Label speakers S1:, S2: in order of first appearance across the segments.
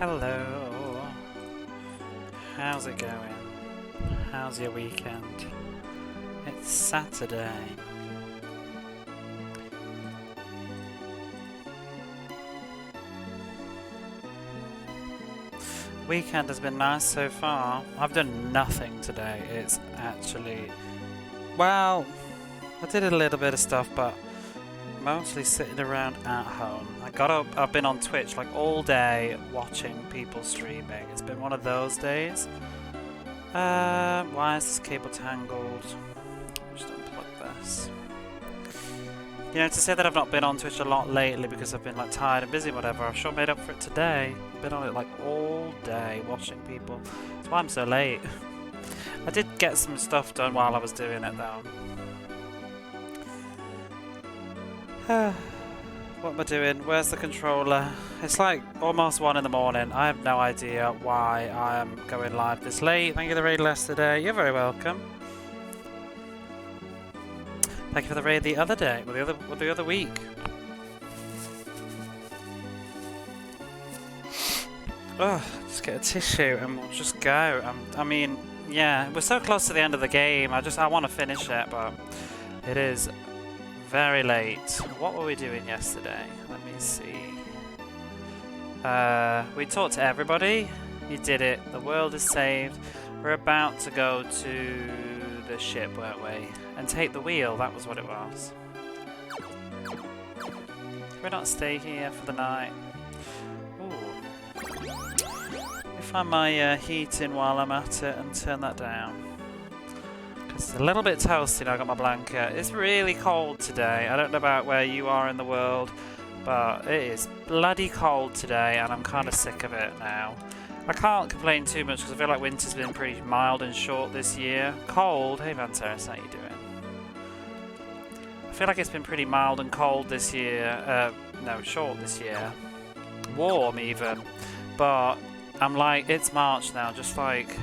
S1: Hello. How's it going? How's your weekend? It's Saturday. Weekend has been nice so far. I've done nothing today. It's actually... Well, I did a little bit of stuff, but mostly sitting around at home. I got up, I've been on Twitch like all day watching people streaming. It's been one of those days. Why is this cable tangled? I'll just unplug this. You know, to say that I've not been on Twitch a lot lately because I've been like tired and busy and whatever, I've sure made up for it today. Been on it like all day watching people. That's why I'm so late. I did get some stuff done while I was doing it though. What am I doing? Where's the controller? It's like almost 1 in the morning. I have no idea why I am going live this late. Thank you for the raid yesterday. You're very welcome. Thank you for the raid the other day, or the other week. Oh, just get a tissue and we'll just go. I mean, yeah, we're so close to the end of the game. I want to finish it, but it is very late. What were we doing yesterday? Let me see. We talked to everybody. You did it. The world is saved. We're about to go to the ship, weren't we? And take the wheel. That was what it was. Can we not stay here for the night? Ooh. Let me find my heating while I'm at it and turn that down. It's a little bit toasty now. I got my blanket. It's really cold today. I don't know about where you are in the world, but it is bloody cold today and I'm kind of sick of it now. I can't complain too much because I feel like winter's been pretty mild and short this year. Cold. Hey Van Terrace, how you doing? I feel like it's been pretty mild and cold this year. No, short this year. Warm even. But I'm like, it's March now, just like...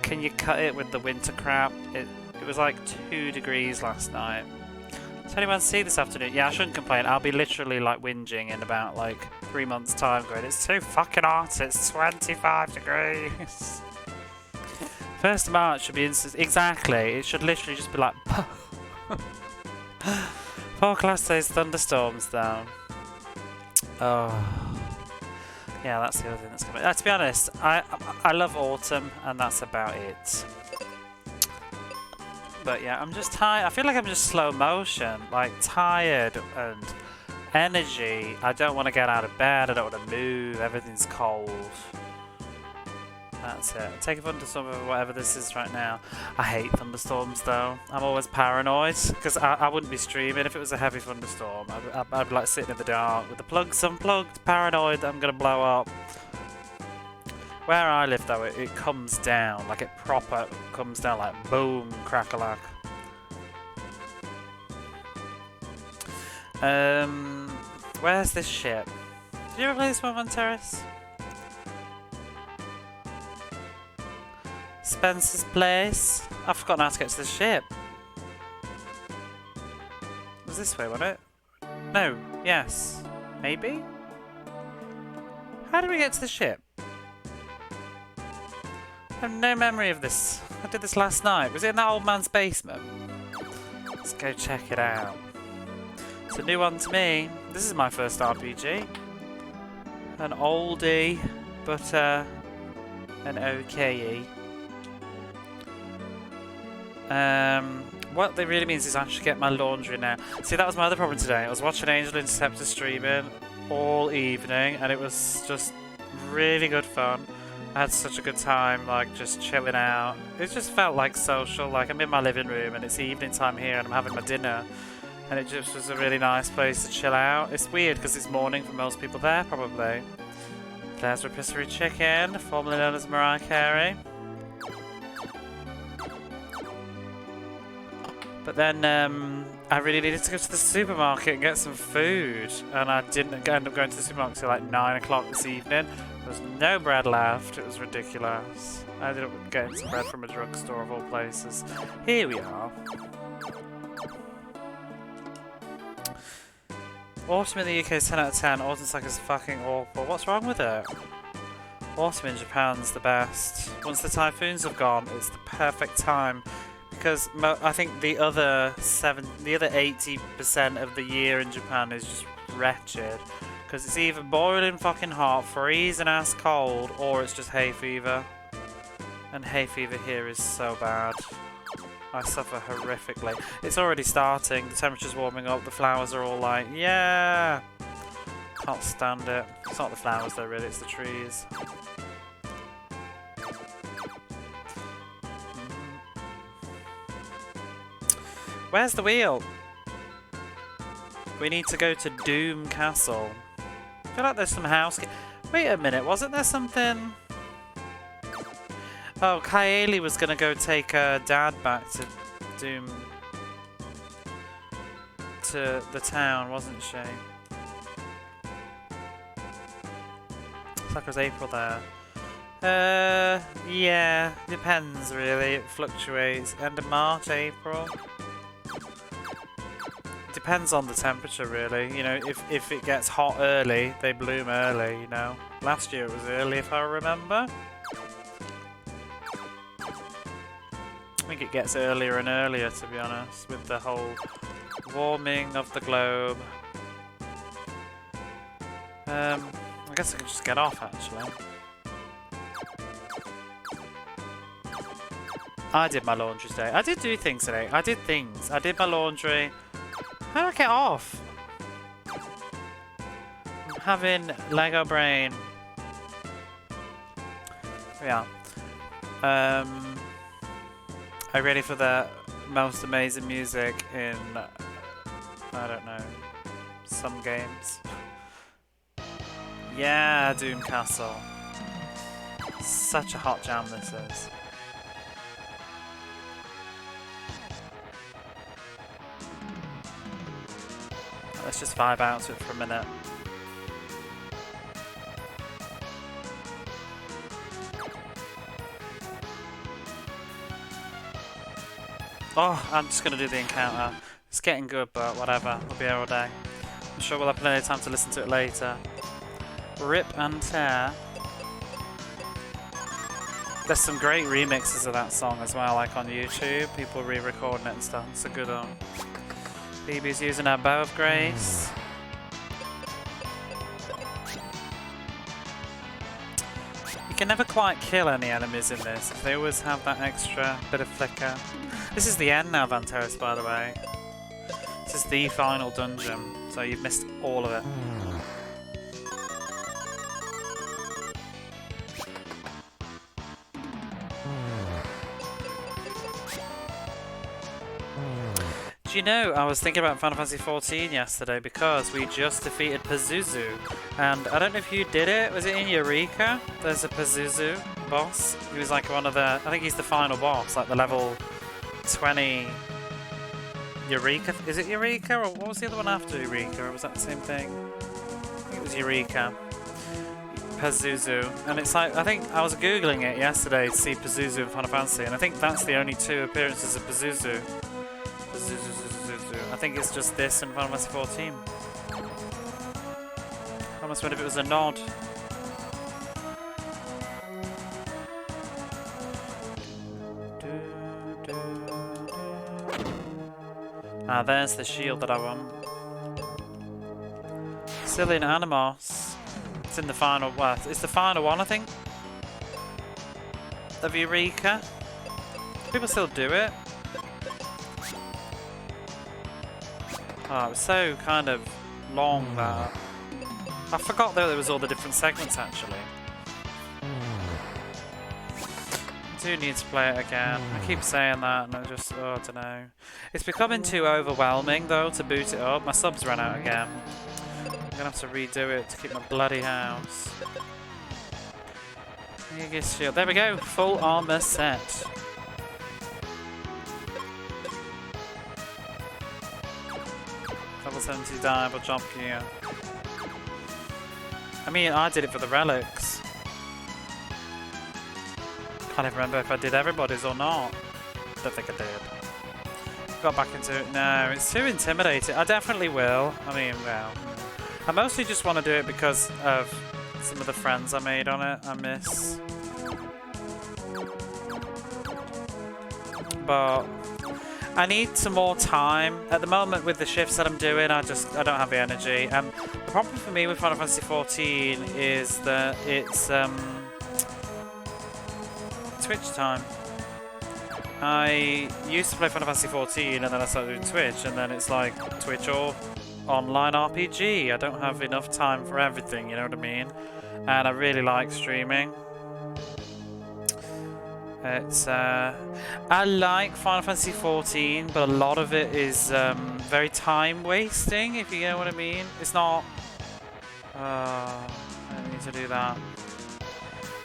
S1: Can you cut it with the winter crap? It was like 2 degrees last night. Does anyone see this afternoon? Yeah, I shouldn't complain. I'll be literally like whinging in about like 3 months' time going, it's too fucking hot, it's 25 degrees. 1st of March should be exactly. It should literally just be like 4 days thunderstorms though. Oh. Yeah, that's the other thing that's coming. To be honest, I love autumn, and that's about it. But yeah, I'm just tired. I feel like I'm just slow motion, like tired and energy. I don't want to get out of bed. I don't want to move. Everything's cold. That's it. Take a thunderstorm over whatever this is right now. I hate thunderstorms though. I'm always paranoid because I wouldn't be streaming if it was a heavy thunderstorm. I'd be like sitting in the dark with the plugs unplugged, paranoid that I'm going to blow up. Where I live though, it comes down, like it proper comes down like boom, crack-a-lack. Where's this ship? Did you ever play this one on Terrace? Spencer's place. I've forgotten how to get to the ship. It was this way, wasn't it? No. Yes. Maybe? How did we get to the ship? I have no memory of this. I did this last night. Was it in that old man's basement? Let's go check it out. It's a new one to me. This is my first RPG. An oldie, but an okay-y. What that really means is I should get my laundry now. See, that was my other problem today. I was watching Angel Interceptor streaming all evening and it was just really good fun. I had such a good time, like just chilling out. It just felt like social, like I'm in my living room and it's evening time here and I'm having my dinner and it just was a really nice place to chill out. It's weird because it's morning for most people there, probably. There's rotisserie chicken, formerly known as Mariah Carey. But then I really needed to go to the supermarket and get some food, and I didn't end up going to the supermarket until like 9 o'clock this evening. There was no bread left. It was ridiculous. I ended up getting some bread from a drugstore of all places. Here we are. Autumn in the UK is 10 out of 10. Autumn's like it's fucking awful. What's wrong with it? Autumn in Japan's the best. Once the typhoons have gone, it's the perfect time because I think the other 80% of the year in Japan is just wretched because it's either boiling fucking hot, freezing ass cold, or it's just hay fever. And hay fever here is so bad. I suffer horrifically. It's already starting. The temperature's warming up. The flowers are all like, yeah. Can't stand it. It's not the flowers though, really. It's the trees. Where's the wheel? We need to go to Doom Castle. I feel like there's some house... Wait a minute, wasn't there something... Oh, Kaeli was gonna go take her dad back to Doom... to the town, wasn't she? Looks like it was April there. Yeah, depends really, it fluctuates. End of March, April? Depends on the temperature really, you know, if it gets hot early, they bloom early, you know. Last year it was early if I remember. I think it gets earlier and earlier to be honest, with the whole warming of the globe. I guess I could just get off actually. I did my laundry today. I did do things today. I did things. I did my laundry. How do I get off? I'm having Lego brain. Yeah. Are you ready for the most amazing music in, I don't know, some games? Yeah, Doom Castle. Such a hot jam this is. Let's just vibe out to it for a minute. Oh, I'm just going to do the encounter. It's getting good, but whatever. We'll be here all day. I'm sure we'll have plenty of time to listen to it later. Rip and tear. There's some great remixes of that song as well, like on YouTube. People re-recording it and stuff. It's a good one. Phoebe's using her bow of grace. You can never quite kill any enemies in this. They always have that extra bit of flicker. This is the end now, Vanteris, by the way. This is the final dungeon, so you've missed all of it. Do you know, I was thinking about Final Fantasy XIV yesterday because we just defeated Pazuzu. And I don't know if you did it, was it in Eureka? There's a Pazuzu boss. He was like one of the, I think he's the final boss, like the level 20 Eureka. Is it Eureka or what was the other one after Eureka? Or was that the same thing? I think it was Eureka. Pazuzu. And it's like, I think I was Googling it yesterday to see Pazuzu in Final Fantasy, and I think that's the only 2 appearances of Pazuzu. I think it's just this and Final Fantasy XIV. I almost wonder if it was a nod. Ah, there's the shield that I want. Cillian Animos. It's in the final, well, it's the final one, I think. Of Eureka. People still do it. Oh, it was so kind of long that I forgot that there was all the different segments actually. I do need to play it again. I keep saying that and I just, oh, I don't know. It's becoming too overwhelming though to boot it up. My subs ran out again. I'm gonna have to redo it to keep my bloody house. Shield. There we go, full armor set. Level 70 dive or jump gear. I mean, I did it for the relics. Can't even remember if I did everybody's or not. Don't think I did. Got back into it. No, it's too intimidating. I definitely will. I mean, well, I mostly just want to do it because of some of the friends I made on it. I miss. But I need some more time. At the moment, with the shifts that I'm doing, I don't have the energy. The problem for me with Final Fantasy XIV is that it's Twitch time. I used to play Final Fantasy XIV and then I started doing Twitch, and then it's like Twitch or online RPG. I don't have enough time for everything, you know what I mean? And I really like streaming. It's I like Final Fantasy XIV, but a lot of it is very time wasting, if you know what I mean. It's not I need to do that.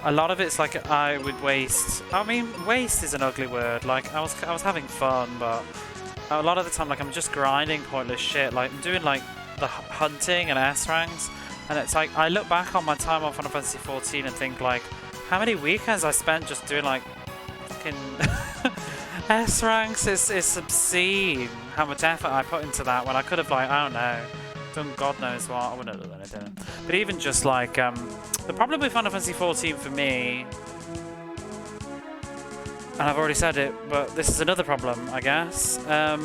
S1: A lot of it's like I would waste. I mean, waste is an ugly word. Like I was having fun, but a lot of the time, like I'm just grinding pointless shit. Like I'm doing like the hunting and S ranks, and it's like I look back on my time on Final Fantasy XIV and think like, how many weekends I spent just doing like fucking S ranks. It's obscene how much effort I put into that when I could have like, I don't know, done God knows what. I wouldn't have done it, I didn't. But even just like the problem with Final Fantasy XIV for me, and I've already said it, but this is another problem, I guess. I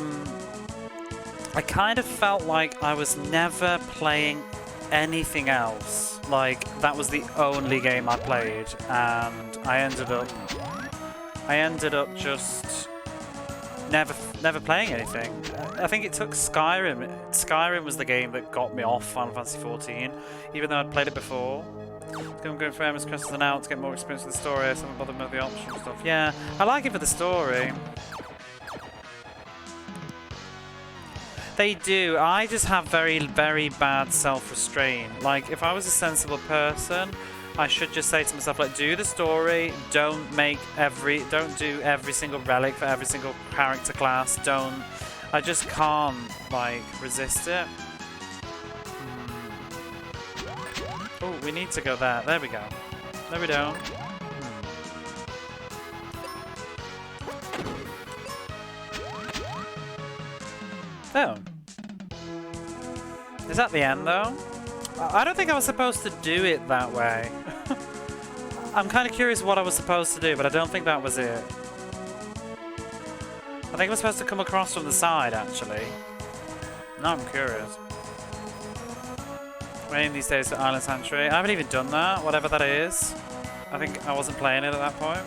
S1: kind of felt like I was never playing anything else. Like that was the only game I played, and I ended up just never playing anything. I think it took Skyrim. Skyrim was the game that got me off Final Fantasy XIV, even though I'd played it before. I'm going for Emma's Crest and out to get more experience with the story. So I'm bothered with the optional stuff. Yeah, I like it for the story. They do. I just have very, very bad self-restraint. Like, if I was a sensible person, I should just say to myself, like, do the story. Don't do every single relic for every single character class. I just can't, like, resist it. Oh, we need to go there. There we go. No, we don't. Oh. Is that the end, though? I don't think I was supposed to do it that way. I'm kind of curious what I was supposed to do, but I don't think that was it. I think I was supposed to come across from the side, actually. Now I'm curious. Waiting these days for Island Sanctuary. I haven't even done that, whatever that is. I think I wasn't playing it at that point.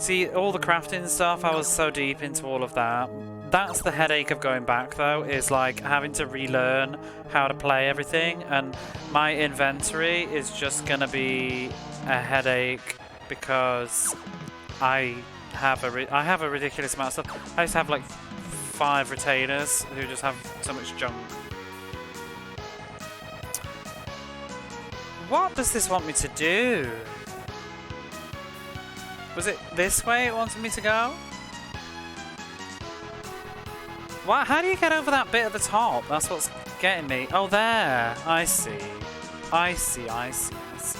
S1: See, all the crafting stuff, I was so deep into all of that. That's the headache of going back, though, is like having to relearn how to play everything, and my inventory is just gonna be a headache because I have a ridiculous amount of stuff. I just have like 5 retainers who just have so much junk. What does this want me to do? Was it this way it wanted me to go? What? How do you get over that bit at the top? That's what's getting me. Oh, there. I see. I see. I see. I see.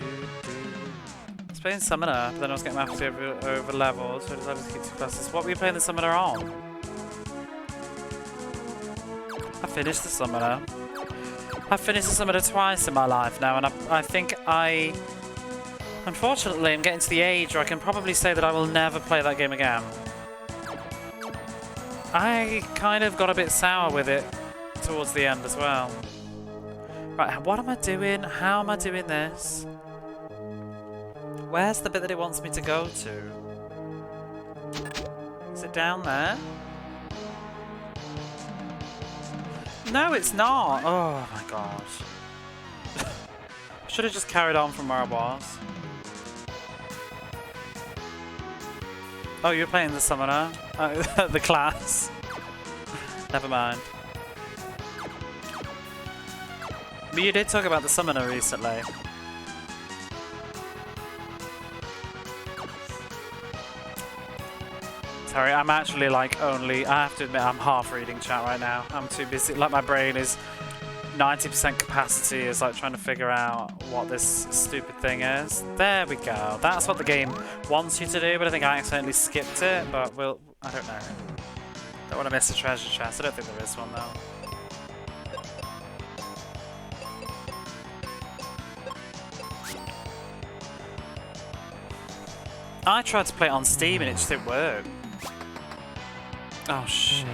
S1: I was playing Summoner, but then I was getting mapped over levels, so I decided to keep 2 classes. What were you playing the Summoner on? I finished the Summoner. I've finished the Summoner twice in my life now, and I think unfortunately, I'm getting to the age where I can probably say that I will never play that game again. I kind of got a bit sour with it towards the end as well. Right, what am I doing? How am I doing this? Where's the bit that it wants me to go to? Is it down there? No, it's not. Oh my gosh. I should have just carried on from where I was. Oh, you're playing the Summoner? The class. Never mind. But you did talk about the Summoner recently. Sorry, I'm actually like I have to admit, I'm half reading chat right now. I'm too busy, like my brain is 90% capacity is like trying to figure out what this stupid thing is. There we go. That's what the game wants you to do, but I think I accidentally skipped it, but I don't know. Don't want to miss a treasure chest. I don't think there is one though. I tried to play it on Steam and it just didn't work. Oh shit.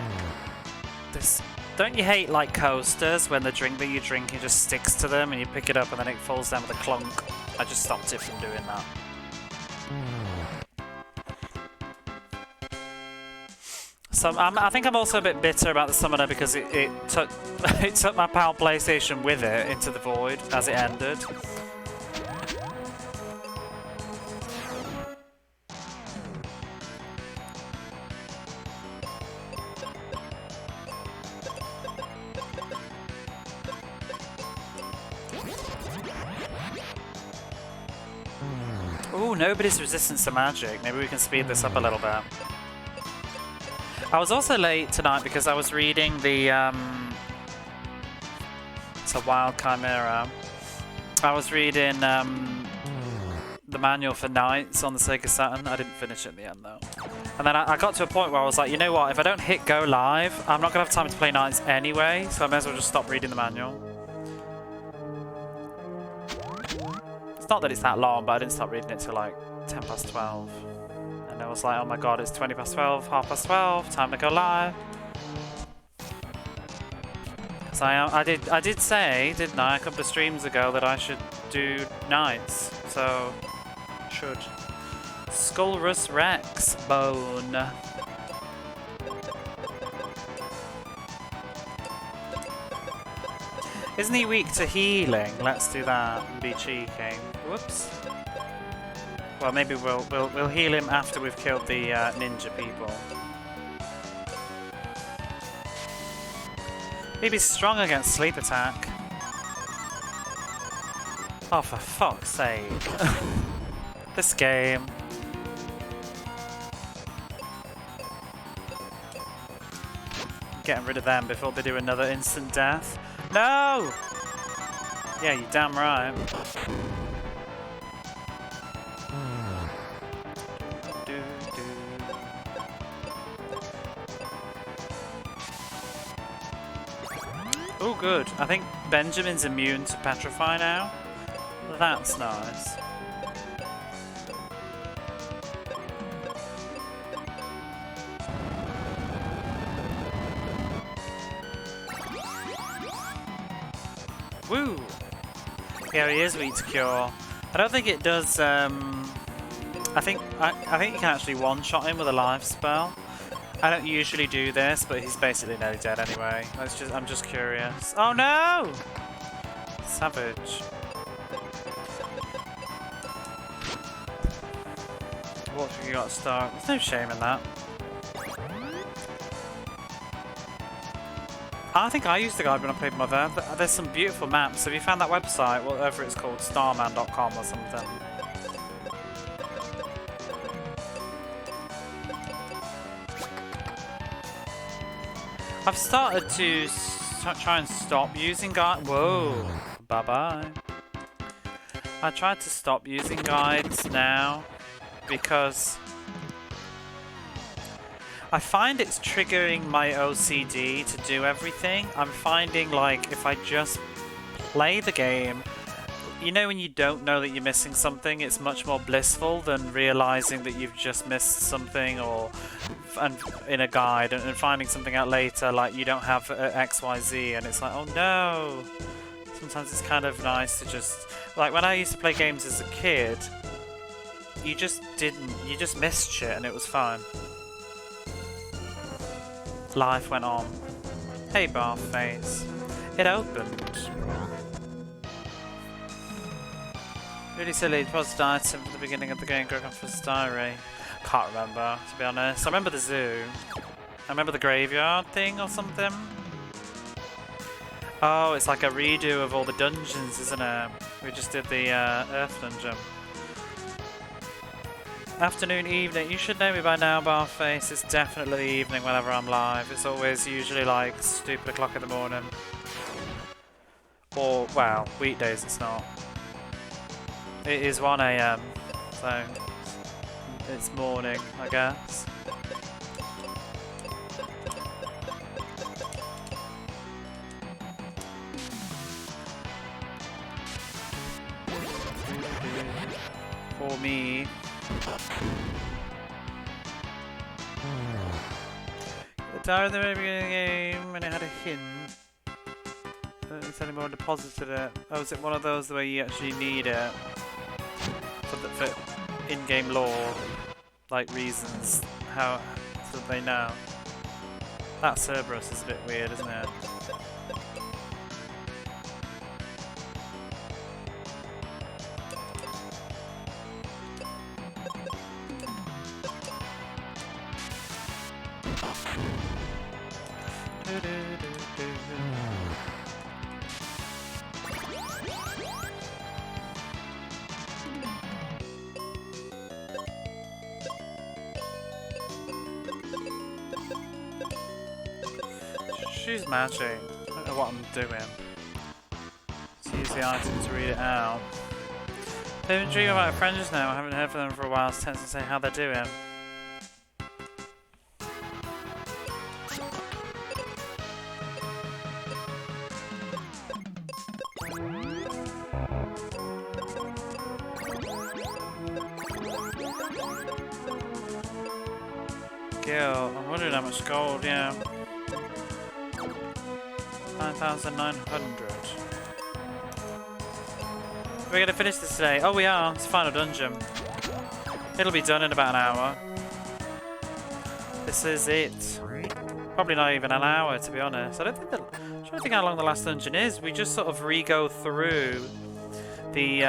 S1: This. Don't you hate like coasters when the drink that you're drinking just sticks to them and you pick it up and then it falls down with a clunk? I just stopped it from doing that. So I think I'm also a bit bitter about the summoner because it took it took my PAL PlayStation with it into the void as it ended. Ooh, nobody's resistance to magic. Maybe we can speed this up a little bit. I was also late tonight because I was reading the, it's a wild chimera. I was reading the manual for Knights on the Sega Saturn. I didn't finish it in the end though. And then I got to a point where I was like, you know what, if I don't hit go live, I'm not going to have time to play Knights anyway, so I may as well just stop reading the manual. It's not that it's that long, but I didn't start reading it till like 10 past 12. And I was like, oh my god, it's 20 past 12, half past 12, time to go live. So I did say, didn't I, a couple of streams ago that I should do Knights. So, should. Skullrus Rex Bone. Isn't he weak to healing? Let's do that and be cheeky. Whoops. Well, maybe we'll heal him after we've killed the ninja people. Maybe strong against sleep attack. Oh, for fuck's sake. This game. Getting rid of them before they do another instant death. No! Yeah, you're damn right. Oh, good. I think Benjamin's immune to petrify now. That's nice. Woo! Yeah, he is weak to cure. I don't think it does. I think you can actually one-shot him with a live spell. I don't usually do this, but he's basically nearly dead anyway. I'm just curious. Oh no! Savage. What have you got to start? There's no shame in that. I think I used the guide when I played Mother. There's some beautiful maps. Have you found that website? Whatever it's called, starman.com or something. I've started to try and stop using guides. Whoa, bye-bye. I tried to stop using guides now because I find it's triggering my OCD to do everything. I'm finding like if I just play the game, you know when you don't know that you're missing something, it's much more blissful than realizing that you've just missed something or in a guide and finding something out later like you don't have XYZ and it's like, oh no. Sometimes it's kind of nice to just, like when I used to play games as a kid, you just missed shit and it was fine. Life went on. Hey bath face. It opened. Really silly, deposit item at the beginning of the game, Grogan for his diary. Can't remember, to be honest. I remember the zoo. I remember the graveyard thing or something. Oh, it's like a redo of all the dungeons, isn't it? We just did the Earth dungeon. Afternoon, evening. You should know me by now, Barface. It's definitely evening whenever I'm live. It's always usually like stupid o'clock in the morning. Or, well, weekdays it's not. It is 1 AM, so it's morning, I guess. For me. The diary at the very beginning of the game, and it had a hint. It's anyone deposited it. Oh, is it one of those where you actually need it for in-game lore, like reasons how so they know? That Cerberus is a bit weird, isn't it? She's magic. I don't know what I'm doing. Let's use the item to read it out. They've been dreaming about friends just now. I haven't heard from them for a while. It's tense to say how they're doing. Gil, I'm wondering how much gold, yeah. 9,900. We're gonna finish this today. Oh, we are. It's the final dungeon. It'll be done in about an hour. This is it. Probably not even an hour, to be honest. I don't think how long the last dungeon is. We just sort of re-go through the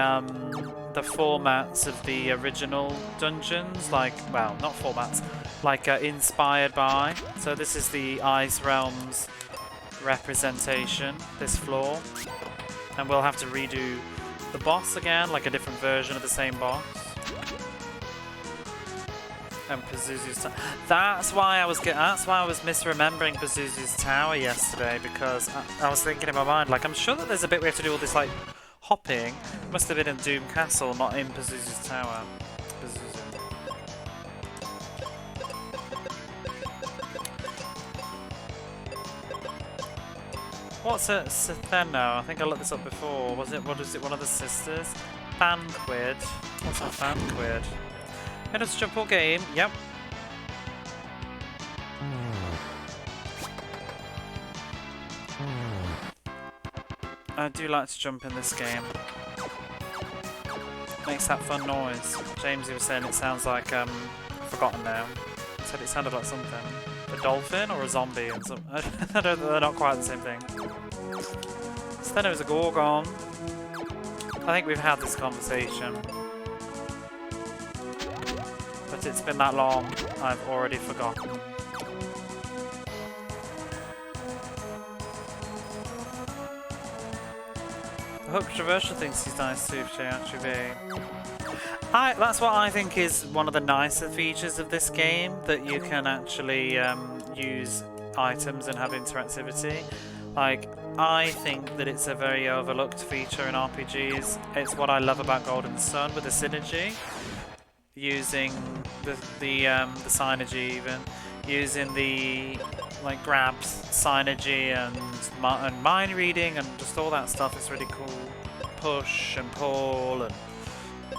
S1: formats of the original dungeons. Like, well, not formats. Like inspired by. So this is the Ice Realms representation, this floor, and we'll have to redo the boss again, like a different version of the same boss. And Pazuzu's tower. That's why I was misremembering Pazuzu's tower yesterday, because I was thinking in my mind, like, I'm sure that there's a bit we have to do all this like hopping. It must have been in Doom Castle, not in Pazuzu's tower. Pazuzu. What's a Setheno? I think I looked this up before. What is it, one of the sisters? Banquid. What's a Banquid? Head us jump all game. Yep. I do like to jump in this game. Makes that fun noise. Jamesy was saying it sounds like, forgotten now. He said it sounded like something. A dolphin or a zombie? And some, I don't know, they're not quite the same thing. Stheno is a Gorgon. I think we've had this conversation. But it's been that long, I've already forgotten. I hope Traversal thinks he's nice too, JRGB. That's what I think is one of the nicer features of this game, that you can actually use items and have interactivity. Like, I think that it's a very overlooked feature in RPGs. It's what I love about Golden Sun with the synergy. Using the synergy even. Using the like grabs, synergy and mind reading and just all that stuff is really cool. Push and pull, and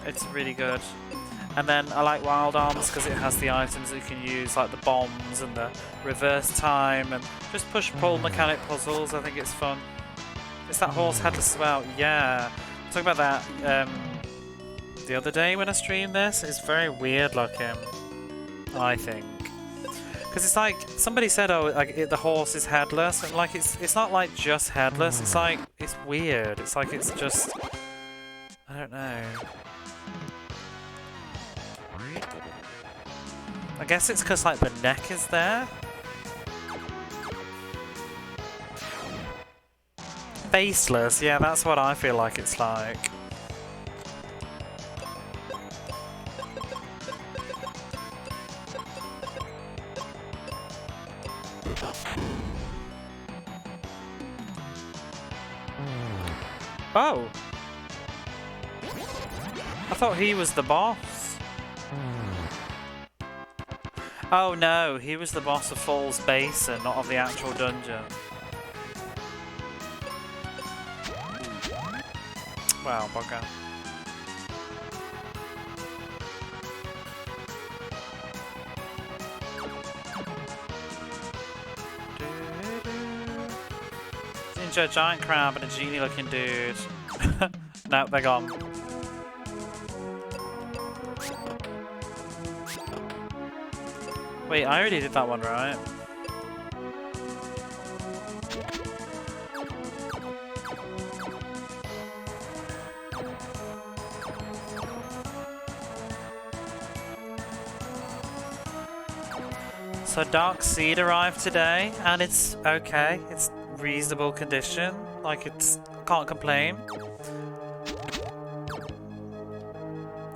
S1: it's really good. And then I like Wild Arms because it has the items that you can use, like the bombs and the reverse time and just push-pull mechanic puzzles. I think it's fun. It's that horse headless as well. Yeah, talking about that the other day when I streamed this. It's very weird looking, I think, because it's like somebody said, oh, like the horse is headless, and like it's not like just headless. It's like it's weird. It's like it's just, I don't know. I guess it's because like the neck is there. Faceless, yeah, that's what I feel like it's like. Oh! I thought he was the boss. Oh no, he was the boss of Falls Basin, not of the actual dungeon. Wow, bugger. ninja, giant crab, and a genie-looking dude. No, they're gone. Wait, I already did that one, right? So Dark Seed arrived today, and it's okay. It's reasonable condition. Like, it's can't complain.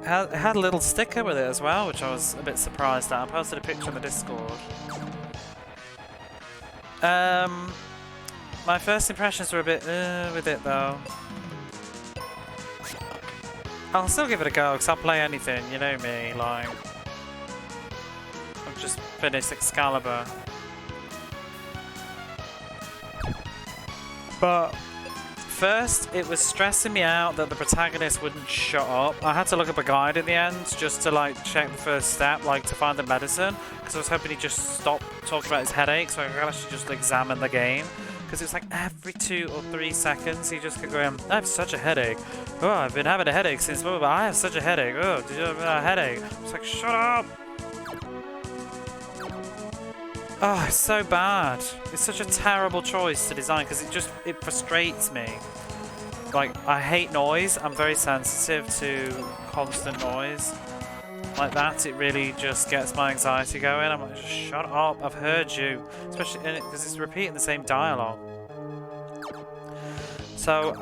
S1: It had a little sticker with it as well, which I was a bit surprised at. I posted a picture on the Discord. My first impressions were a bit with it though. I'll still give it a go because I'll play anything, you know me, like. I've just finished Excalibur. But first, it was stressing me out that the protagonist wouldn't shut up. I had to look up a guide in the end just to like check the first step, like to find the medicine, because I was hoping he'd just stop talking about his headache so I could actually just examine the game. Because it was like every 2 or 3 seconds he just kept going, I have such a headache. Oh, I've been having a headache since blah, blah, blah. I have such a headache. Oh, did you have a headache? I was like, shut up! Oh, it's so bad. It's such a terrible choice to design because it frustrates me. Like, I hate noise. I'm very sensitive to constant noise. Like that, it really just gets my anxiety going. I'm like, just shut up, I've heard you. Especially because it's repeating the same dialogue. So,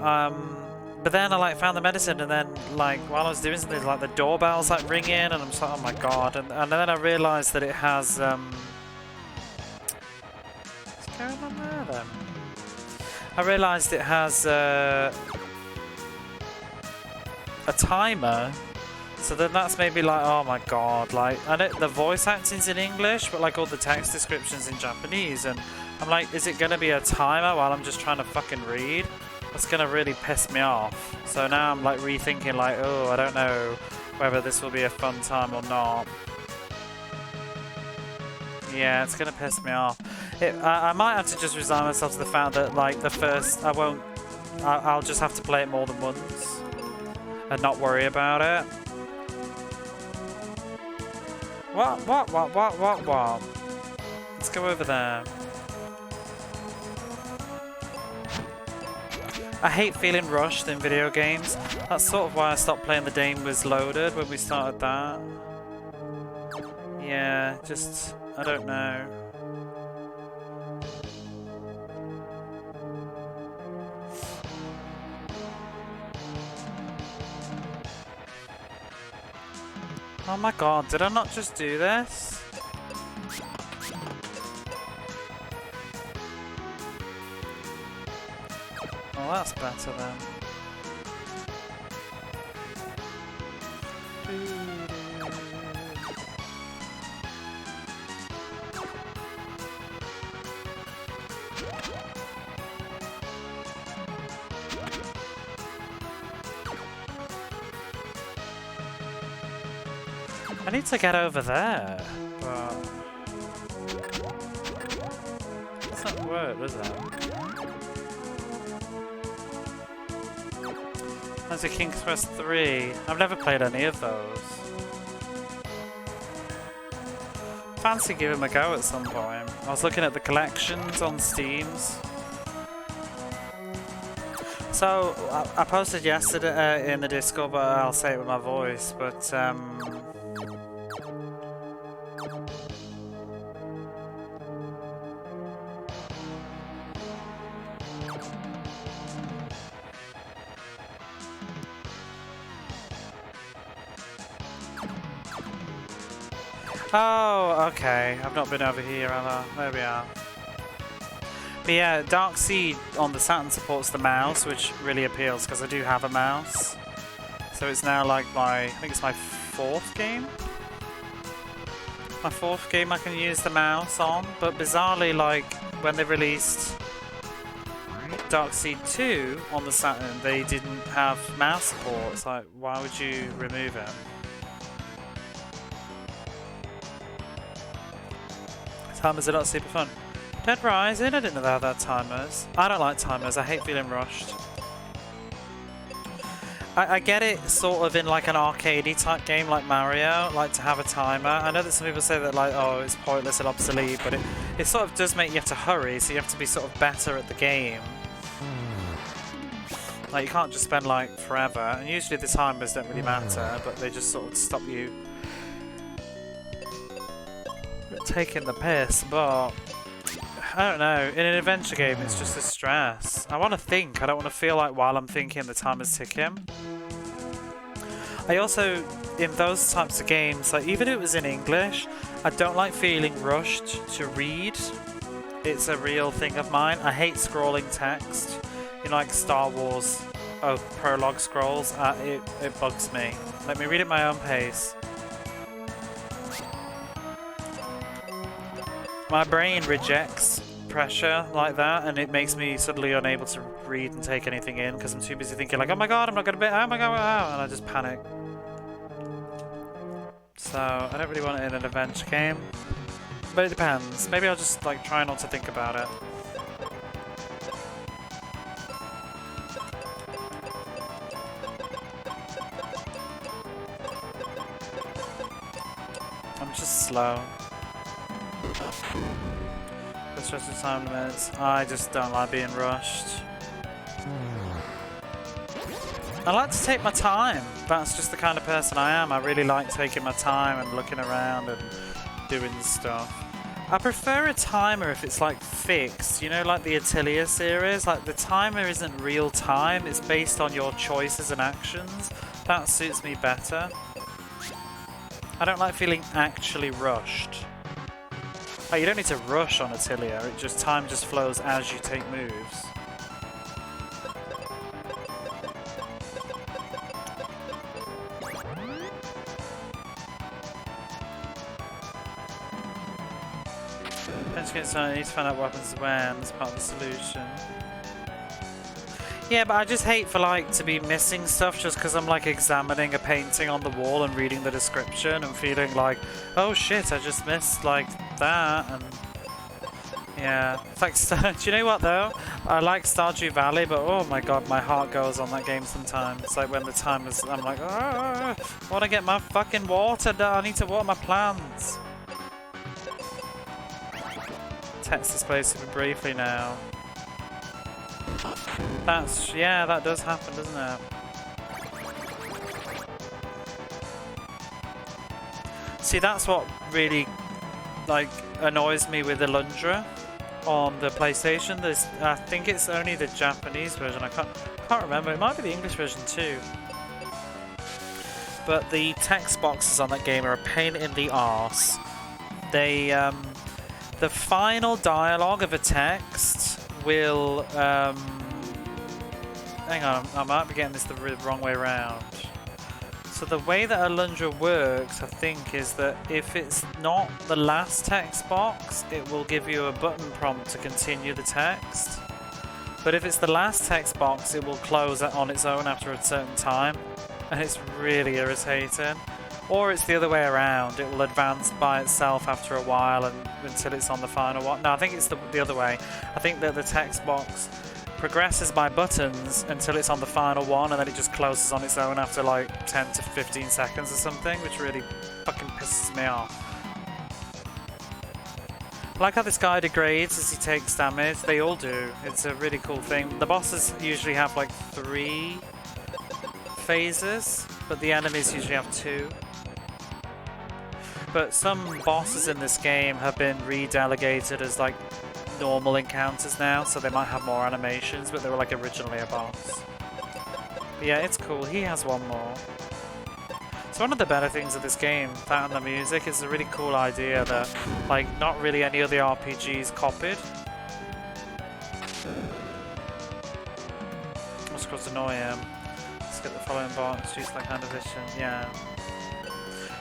S1: but then I like found the medicine, and then like while I was doing something, like the doorbell's like ringing, and I'm just like, oh my god. And then I realised that it has what's going on there then? I realised it has a timer. So then that's maybe like, oh my god, like, I know the voice acting's in English, but like all the text description's in Japanese, and I'm like, is it gonna be a timer while I'm just trying to fucking read? That's gonna really piss me off. So now I'm like rethinking like, oh, I don't know whether this will be a fun time or not. Yeah, it's gonna piss me off. I might have to just resign myself to the fact that like the first, I'll just have to play it more than once and not worry about it. What? Let's go over there. I hate feeling rushed in video games. That's sort of why I stopped playing the game was loaded when we started that. Yeah, just, I don't know. Oh my god, did I not just do this? Well, that's better then. I need to get over there, but that's not work, does it? There's a King's Quest 3. I've never played any of those. Fancy giving them a go at some point. I was looking at the collections on Steam's. So I posted yesterday in the Discord, but I'll say it with my voice. But oh, okay. I've not been over here, have I? There we are. But yeah, Dark Seed on the Saturn supports the mouse, which really appeals because I do have a mouse. So it's now like I think it's my 4th game? My 4th game I can use the mouse on, but bizarrely, like, when they released Dark Seed 2 on the Saturn, they didn't have mouse support. It's like, why would you remove it? Is it not super fun? Dead Rising? I didn't know they had timers. I don't like timers, I hate feeling rushed. I get it sort of in like an arcadey type game like Mario, like to have a timer. I know that some people say that like, oh, it's pointless and obsolete, but it sort of does make you have to hurry, so you have to be sort of better at the game. Like, you can't just spend like forever, and usually the timers don't really matter, but they just sort of stop you taking the piss, but I don't know, in an adventure game it's just a stress. I want to think, I don't want to feel like while I'm thinking the timer's ticking. I also, in those types of games, like even if it was in English, I don't like feeling rushed to read. It's a real thing of mine. I hate scrolling text. You know, like Star Wars prologue scrolls, it bugs me. Let me read at my own pace. My brain rejects pressure like that, and it makes me suddenly unable to read and take anything in because I'm too busy thinking like, oh my god, I'm not gonna be, oh my god, oh, and I just panic. So I don't really want it in an adventure game, but it depends. Maybe I'll just like try not to think about it. I'm just slow. Restricted time limits. I just don't like being rushed. I like to take my time. That's just the kind of person I am. I really like taking my time and looking around and doing stuff. I prefer a timer if it's like fixed, you know, like the Atelier series. Like the timer isn't real time, it's based on your choices and actions. That suits me better. I don't like feeling actually rushed. Like, you don't need to rush on Atelier, time just flows as you take moves. I need to find out what happens when as part of the solution. Yeah, but I just hate for like to be missing stuff just because I'm like examining a painting on the wall and reading the description and feeling like, oh shit, I just missed like that. And yeah, it's like, do you know what though? I like Stardew Valley, but oh my god, my heart goes on that game sometimes. It's like when the time is, I'm like, oh, I want to get my fucking water done. I need to water my plants. Text display super briefly now. That's, yeah, that does happen, doesn't it? See, that's what really, like, annoys me with Alundra on the PlayStation. There's, I think it's only the Japanese version. I can't remember. It might be the English version too. But the text boxes on that game are a pain in the arse. They, the final dialogue of a text will, hang on, I might be getting this the wrong way around. So the way that Alundra works, I think, is that if it's not the last text box, it will give you a button prompt to continue the text. But if it's the last text box, it will close on its own after a certain time. And it's really irritating. Or it's the other way around, it will advance by itself after a while and until it's on the final one. No, I think it's the other way. I think that the text box progresses by buttons until it's on the final one, and then it just closes on its own after like 10 to 15 seconds or something, which really fucking pisses me off. I like how this guy degrades as he takes damage. They all do. It's a really cool thing. The bosses usually have like 3 phases, but the enemies usually have 2. But some bosses in this game have been redelegated as like normal encounters now, so they might have more animations, but they were like originally a boss. But yeah, it's cool. He has one more. It's one of the better things of this game, that and the music. It's a really cool idea that like not really any other RPGs copied. What's called annoy him. Let's get the following box, use like hand edition, yeah.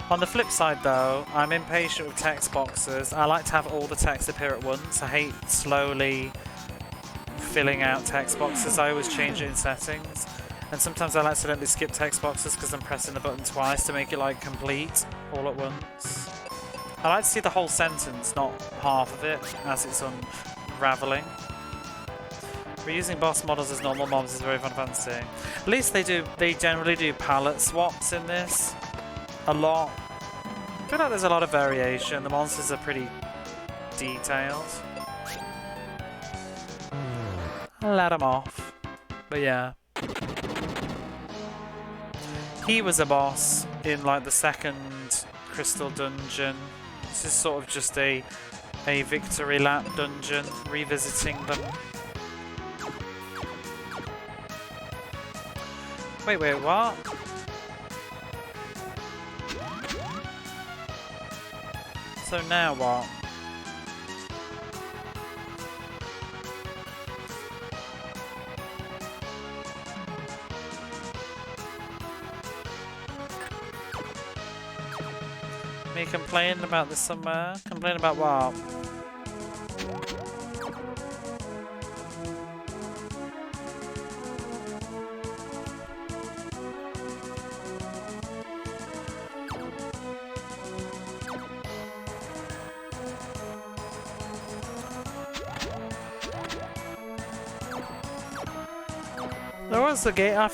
S1: On the flip side though, I'm impatient with text boxes. I like to have all the text appear at once. I hate slowly filling out text boxes. I always change it in settings. And sometimes I'll accidentally skip text boxes because I'm pressing the button twice to make it like complete all at once. I like to see the whole sentence, not half of it, as it's unraveling. Reusing boss models as normal mobs is very fun and fancy. At least they generally do palette swaps in this. A lot. I feel like there's a lot of variation. The monsters are pretty detailed. Let them off. But yeah. He was a boss in like the second Crystal Dungeon. This is sort of just a victory lap dungeon, revisiting them. Wait, what? So now what? Me complaining about this somewhere? Complain about what?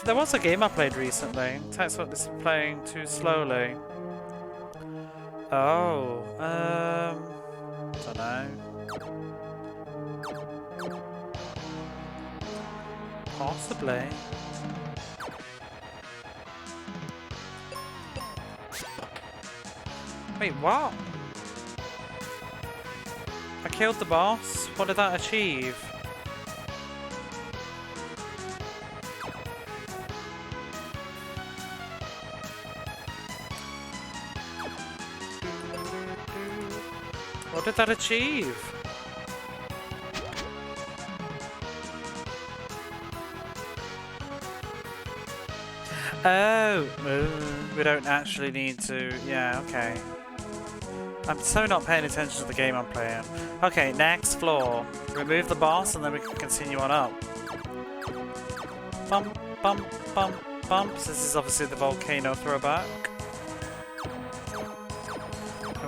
S1: There was a game I played recently. Text what this is playing too slowly. Oh, don't know. Possibly. Wait, what? I killed the boss? What did that achieve? What did that achieve? Oh, we don't actually need to. Yeah, okay. I'm so not paying attention to the game I'm playing. Okay, next floor. Remove the boss and then we can continue on up. Bump, bump, bump, bump. So this is obviously the volcano throwback.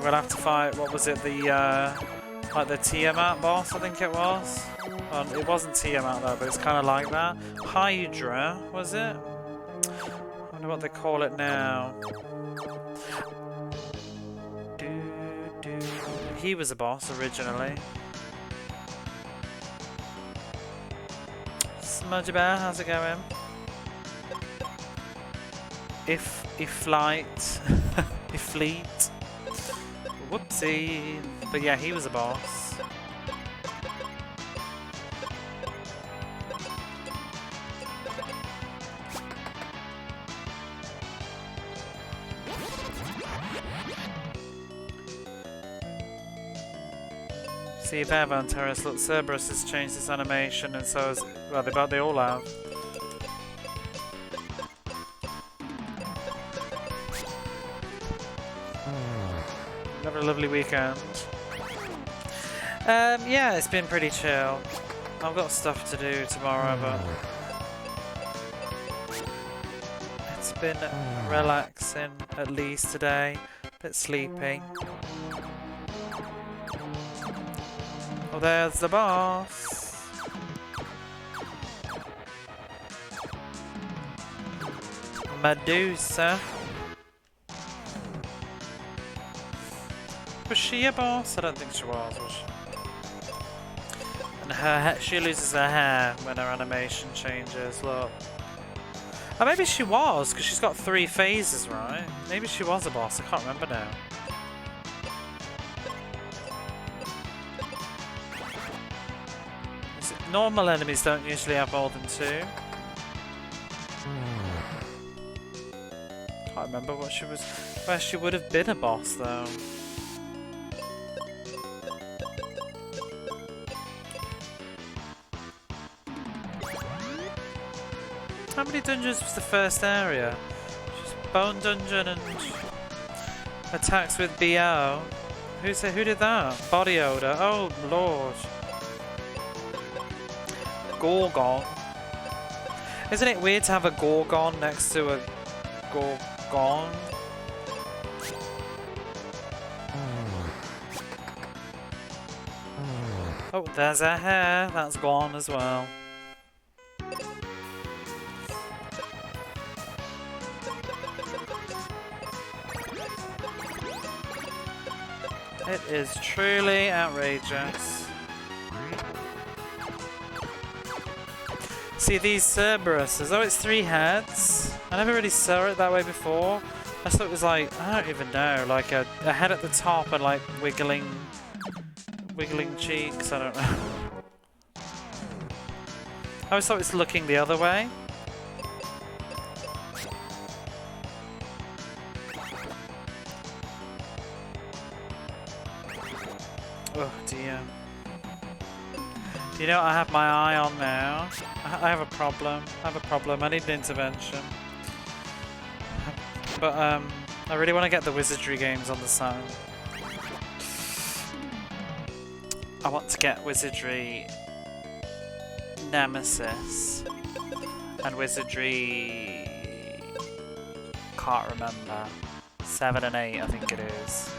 S1: We'll have to fight, what was it, like the Tiamat boss, I think it was? Well, it wasn't Tiamat though, but it's kind of like that. Hydra, was it? I wonder what they call it now. He was a boss originally. Smudge Bear, how's it going? If flight, if fleet. Whoopsie. But yeah, he was a boss. See if ever on Terrace. Look, Cerberus has changed its animation and so has... Well, they all have. Have a lovely weekend. Yeah, it's been pretty chill. I've got stuff to do tomorrow, but it's been relaxing at least today. A bit sleepy. Oh, there's the boss. Medusa. Was she a boss? I don't think she was she? And she loses her hair when her animation changes, look. Oh, maybe she was, because she's got 3 phases, right? Maybe she was a boss, I can't remember now. Normal enemies don't usually have more than 2. Can't remember what she was... Where she would have been a boss, though. How many dungeons was the first area? Just Bone Dungeon and attacks with BO. Who did that? Body odor. Oh lord. Gorgon. Isn't it weird to have a Gorgon next to a Gorgon? Oh, there's a hair. That's gone as well. It is truly outrageous. See these Cerberus, oh, it's 3 heads. I never really saw it that way before. I thought it was like, I don't even know, like a head at the top and like wiggling cheeks, I don't know. I always thought it was looking the other way. Oh dear. Do you know what I have my eye on now? I have a problem. I need an intervention. But I really want to get the wizardry games on the side. I want to get wizardry Nemesis and wizardry can't remember. 7 and 8 I think it is.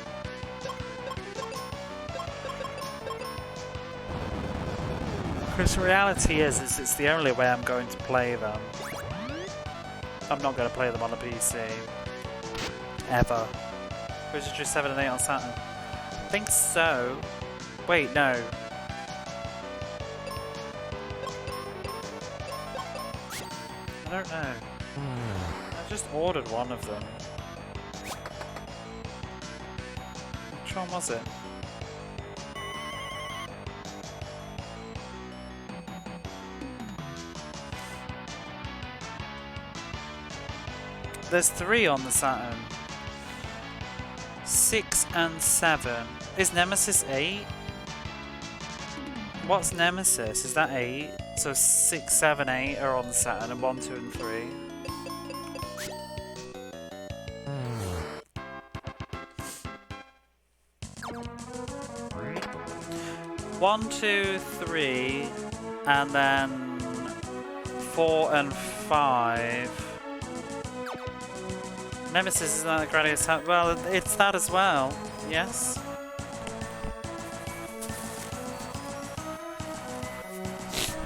S1: Because the reality is it's the only way I'm going to play them. I'm not going to play them on a PC. Ever. Wizardry 7 and 8 on Saturn? I think so. Wait, no. I don't know. I just ordered one of them. Which one was it? There's 3 on the Saturn. 6 and 7. Is Nemesis 8? What's Nemesis? Is that 8? So 6, 7, 8 are on the Saturn, and 1, 2, and 3. One, 2, 3, and then 4 and 5. Nemesis is not a Gradius. Well, it's that as well. Yes.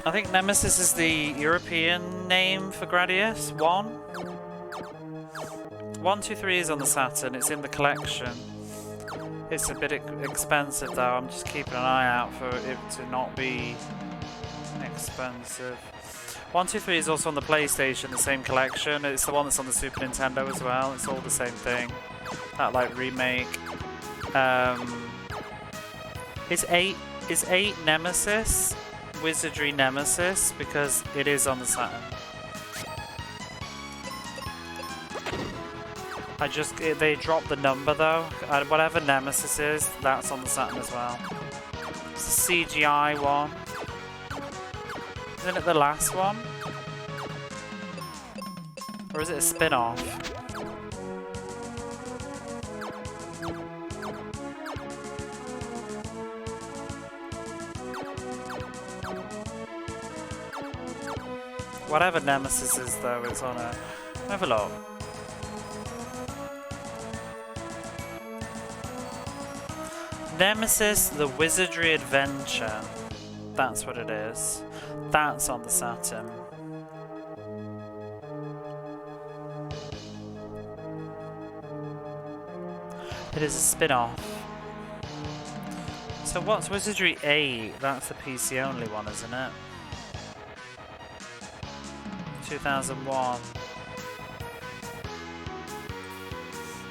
S1: I think Nemesis is the European name for Gradius. 1. 1, 2, 3 is on the Saturn. It's in the collection. It's a bit expensive though. I'm just keeping an eye out for it to not be expensive. 1, 2, 3 is also on the PlayStation, the same collection. It's the one that's on the Super Nintendo as well. It's all the same thing. That like remake. Is 8 Nemesis? Wizardry Nemesis? Because it is on the Saturn. They dropped the number though. Whatever Nemesis is, that's on the Saturn as well. It's a CGI one. Isn't it the last one? Or is it a spin-off? Whatever Nemesis is though, it's on a... Have a look. Nemesis, the Wizardry Adventure. That's what it is. That's on the Saturn. It is a spin-off. So what's Wizardry 8? That's the PC only one, isn't it? 2001.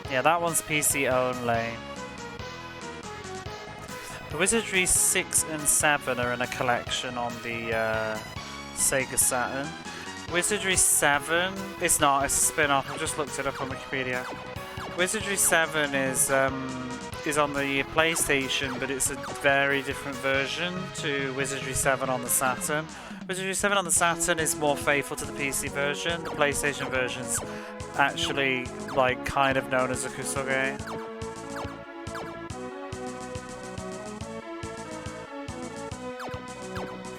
S1: Yeah, that one's PC only. The Wizardry 6 and 7 are in a collection on the Sega Saturn. Wizardry 7, it's not, it's a spin-off, I've just looked it up on Wikipedia. Wizardry 7 is on the PlayStation, but it's a very different version to Wizardry 7 on the Saturn. Wizardry 7 on the Saturn is more faithful to the PC version. The PlayStation version's actually like kind of known as a Kusoge.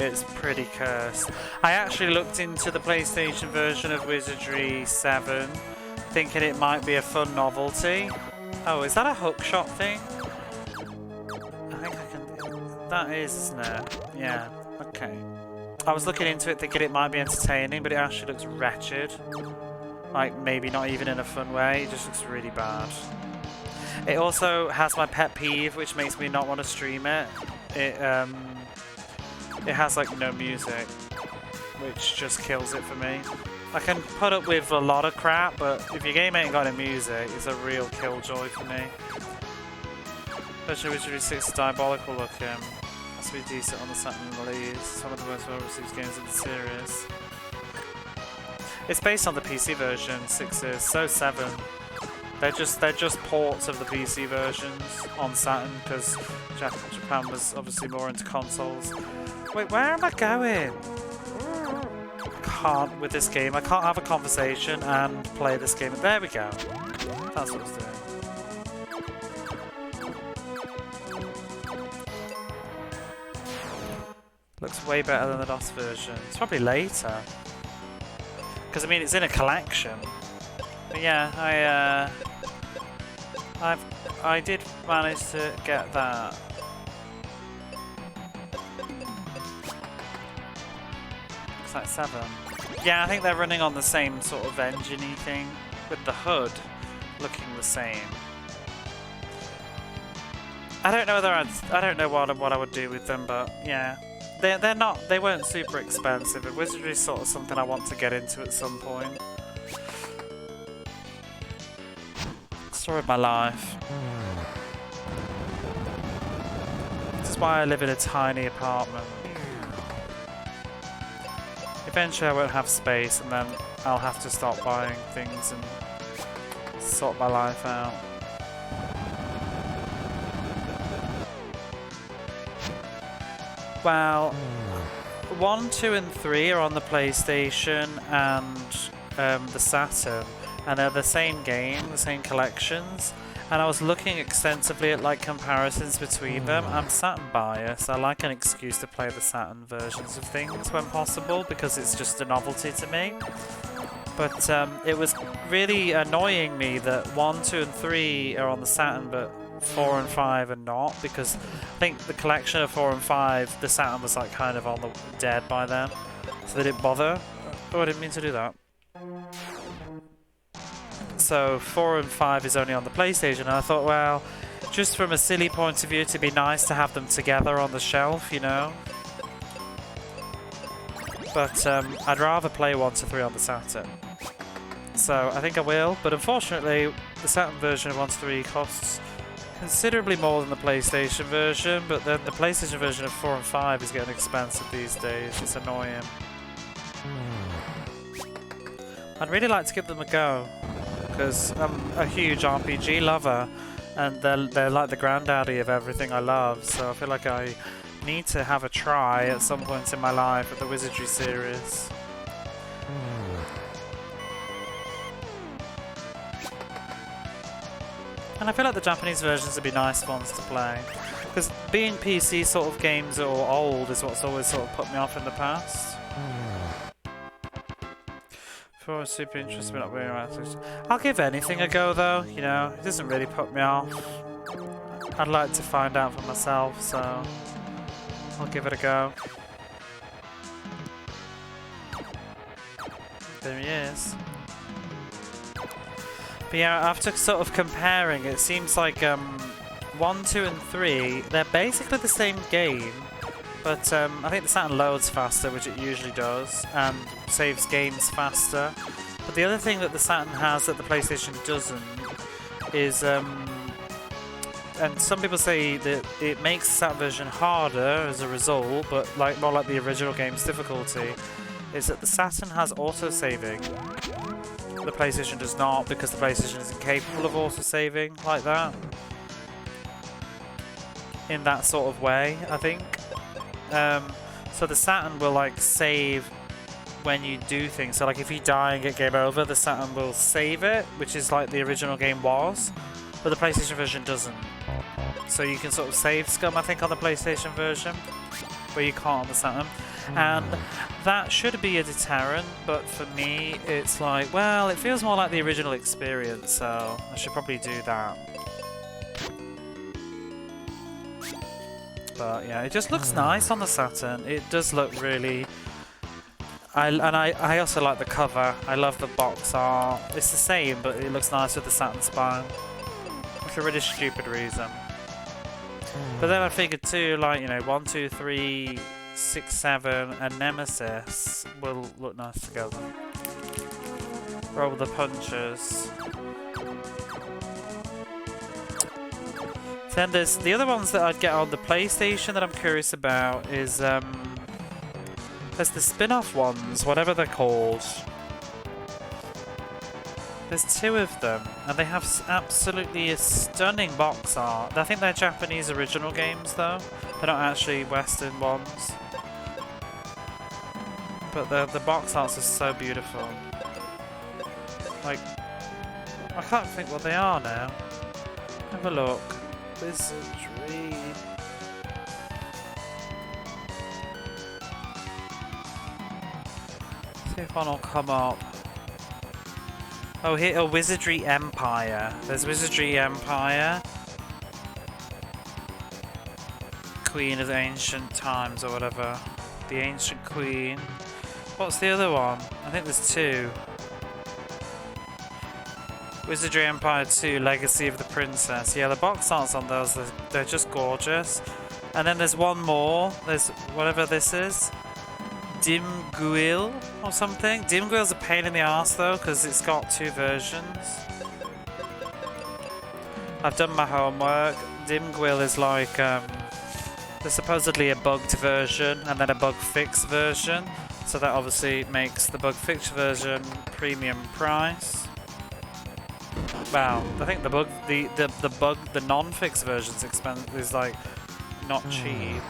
S1: It's pretty cursed. I actually looked into the PlayStation version of Wizardry 7, thinking it might be a fun novelty. Oh, is that a hookshot thing? I think I can... That is, isn't it? Yeah, okay. I was looking into it thinking it might be entertaining, but it actually looks wretched. Like, maybe not even in a fun way, it just looks really bad. It also has my pet peeve, which makes me not want to stream it. It has, like, no music, which just kills it for me. I can put up with a lot of crap, but if your game ain't got any music, it's a real killjoy for me. Especially Wizardry 6 is diabolical looking. Has to be decent on the Saturn release. It's one of the most well-received games in the series. It's based on the PC version, 6 is. So 7. They're just ports of the PC versions on Saturn, because Japan was obviously more into consoles. Wait, where am I going? I can't with this game. I can't have a conversation and play this game. There we go. That's what it's doing. Looks way better than the DOS version. It's probably later. Because I mean it's in a collection. But yeah, I did manage to get that. Looks like 7. Yeah, I think they're running on the same sort of engine-y thing, with the hood looking the same. I don't know whether I don't know what I would do with them, but yeah. They weren't super expensive, and Wizardry is sort of something I want to get into at some point. Story of my life. This is why I live in a tiny apartment. Eventually I won't have space, and then I'll have to stop buying things and sort my life out. Well, 1, 2 and 3 are on the PlayStation and the Saturn, and they're the same game, the same collections, and I was looking extensively at like comparisons between them. I'm Saturn biased. I like an excuse to play the Saturn versions of things when possible, because it's just a novelty to me. But it was really annoying me that 1, 2 and 3 are on the Saturn, but 4 and 5 are not, because I think the collection of 4 and 5, the Saturn was like kind of on the dead by then, so they didn't bother. Oh, I didn't mean to do that. So 4 and 5 is only on the PlayStation, and I thought, well, just from a silly point of view, it'd be nice to have them together on the shelf, you know. But I'd rather play 1 to 3 on the Saturn. So I think I will, but unfortunately, the Saturn version of 1 to 3 costs considerably more than the PlayStation version, but then the PlayStation version of 4 and 5 is getting expensive these days. It's annoying. I'd really like to give them a go, because I'm a huge RPG lover, and they're like the granddaddy of everything I love, so I feel like I need to have a try at some point in my life with the Wizardry series. And I feel like the Japanese versions would be nice ones to play, because being PC sort of games or old is what's always sort of put me off in the past. For a super interested, but not very right. I'll give anything a go though, you know, it doesn't really put me off. I'd like to find out for myself, so I'll give it a go. There he is. But yeah, after sort of comparing, it seems like 1, 2 and 3, they're basically the same game, but I think the Saturn loads faster, which it usually does, and saves games faster. But the other thing that the Saturn has that the PlayStation doesn't is, and some people say that it makes the Saturn version harder as a result, but like more like the original game's difficulty, is that the Saturn has auto-saving. The PlayStation does not, because the PlayStation isn't capable of auto-saving like that. In that sort of way, I think. So the Saturn will like save when you do things. So like if you die and get game over, the Saturn will save it, which is like the original game was, but the PlayStation version doesn't. So you can sort of save scum, I think, on the PlayStation version, where you can't on the Saturn. And that should be a deterrent, but for me it's like, well, it feels more like the original experience, so I should probably do that. But yeah, it just looks nice on the Saturn. It does look really... I also like the cover. I love the box art. It's the same, but it looks nice with the Saturn spine. For a really stupid reason. But then I figured too, like, you know, 1, 2, 3, 6, 7, and Nemesis will look nice together. Roll the punches. Then there's the other ones that I'd get on the PlayStation that I'm curious about is there's the spin-off ones, whatever they're called. There's 2 of them, and they have absolutely a stunning box art. I think they're Japanese original games, though. They're not actually Western ones. But the box arts are so beautiful. Like, I can't think what they are now. Have a look. Wizardry. See if one will come up. Oh, here, oh, Wizardry Empire. There's Wizardry Empire. Queen of the Ancient Times or whatever. The Ancient Queen. What's the other one? I think there's 2. Wizardry Empire 2, Legacy of the Princess. Yeah, the box arts on those, they're just gorgeous. And then there's one more. There's whatever this is. Dimguil or something. Dimguil's a pain in the arse though, because it's got 2 versions. I've done my homework. Dimguil is like, there's supposedly a bugged version and then a bug fix version. So that obviously makes the bug fix version premium price. Wow, I think the non-fix version's expensive is like not cheap.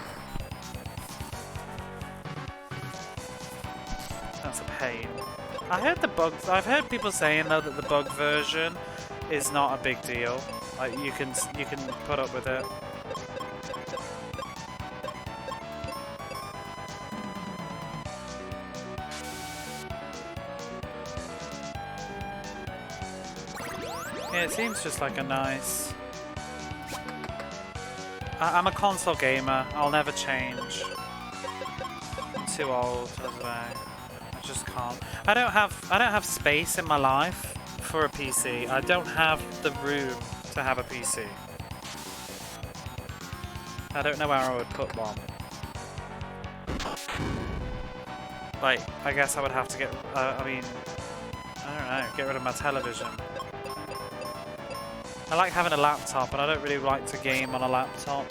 S1: That's a pain. I've heard people saying though that the bug version is not a big deal. Like you can put up with it. Yeah, it seems just like a nice... I'm a console gamer. I'll never change. I'm too old as well. I just can't. I don't have space in my life for a PC. I don't have the room to have a PC. I don't know where I would put one. Like, I guess I would have to get... I mean... I don't know. Get rid of my television. I like having a laptop, and I don't really like to game on a laptop.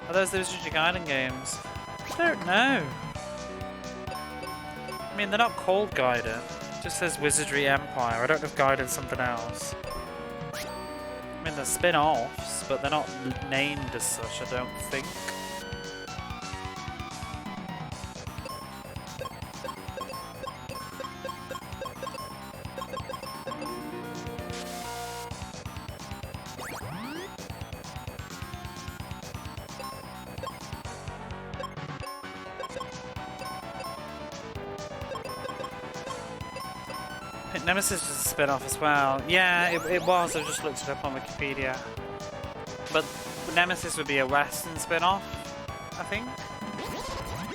S1: Are those Wizardry Guiding games? I don't know. I mean, they're not called Guiding. It just says Wizardry Empire. I don't know if Guiding's something else. I mean, they're spin-offs, but they're not named as such, I don't think. Nemesis was a spin-off as well. Yeah, it was. I just looked it up on Wikipedia. But Nemesis would be a Western spin-off, I think.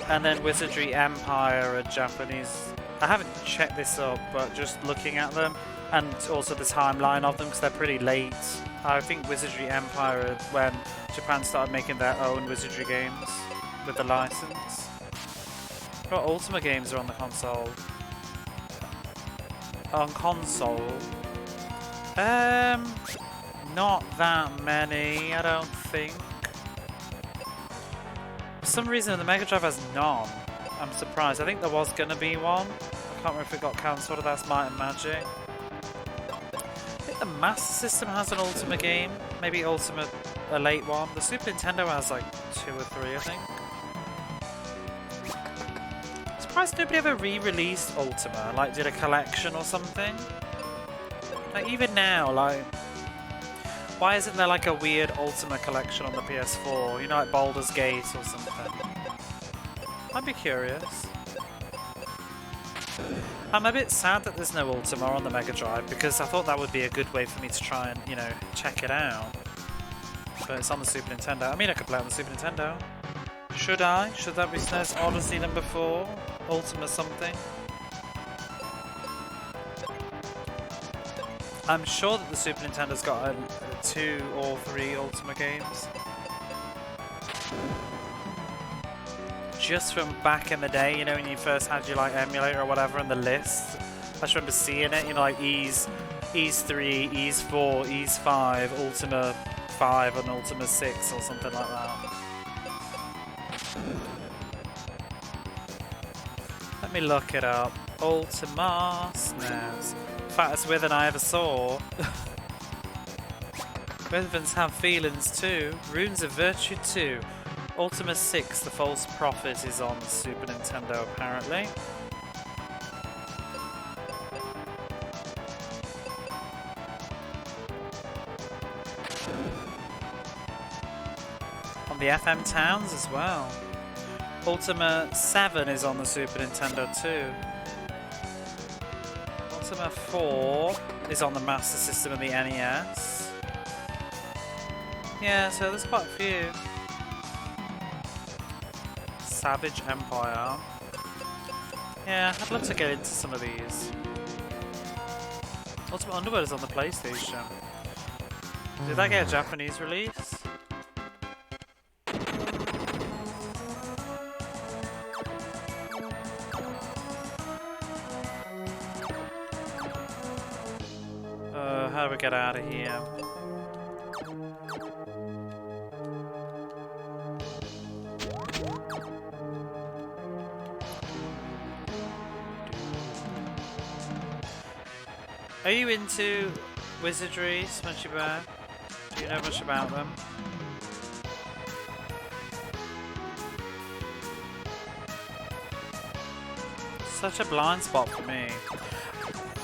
S1: And then Wizardry Empire, a Japanese... I haven't checked this up, but just looking at them, and also the timeline of them, because they're pretty late. I think Wizardry Empire when Japan started making their own Wizardry games with the license. What Ultima games are on the console? On console? Not that many, I don't think. For some reason the Mega Drive has none. I'm surprised. I think there was gonna be one. I can't remember if it got cancelled or that's Might and Magic. I think the Master System has an Ultima game. Maybe Ultima, a late one. The Super Nintendo has like 2 or 3, I think. Surprised nobody ever re-released Ultima, like did a collection or something. Like even now, like why isn't there like a weird Ultima collection on the PS4? You know, like Baldur's Gate or something. I'd be curious. I'm a bit sad that there's no Ultima on the Mega Drive because I thought that would be a good way for me to try and, you know, check it out. but it's on the Super Nintendo. I mean, I could play it on the Super Nintendo. Should I? Should that be SNES Odyssey number 4? Ultima something? I'm sure that the Super Nintendo's got 2 or 3 Ultima games. Just from back in the day, you know, when you first had your like emulator or whatever on the list. I just remember seeing it, you know, like Ys 3, Ys 4, Ys 5, Ultima 5 and Ultima 6 or something like that. Let me look it up. Ultima SNES. Fattest withen I ever saw. Withens have feelings too. Runes of Virtue 2. Ultima 6, The False Prophet, is on Super Nintendo apparently. On the FM Towns as well. Ultima 7 is on the Super Nintendo too. Ultima 4 is on the Master System and the NES. Yeah, so there's quite a few. Savage Empire. Yeah, I'd love to get into some of these. Ultimate Underworld is on the PlayStation. Did that get a Japanese release? How do we get out of here? Are you into wizardry, Smunchy Bear? Do you know much about them? Such a blind spot for me.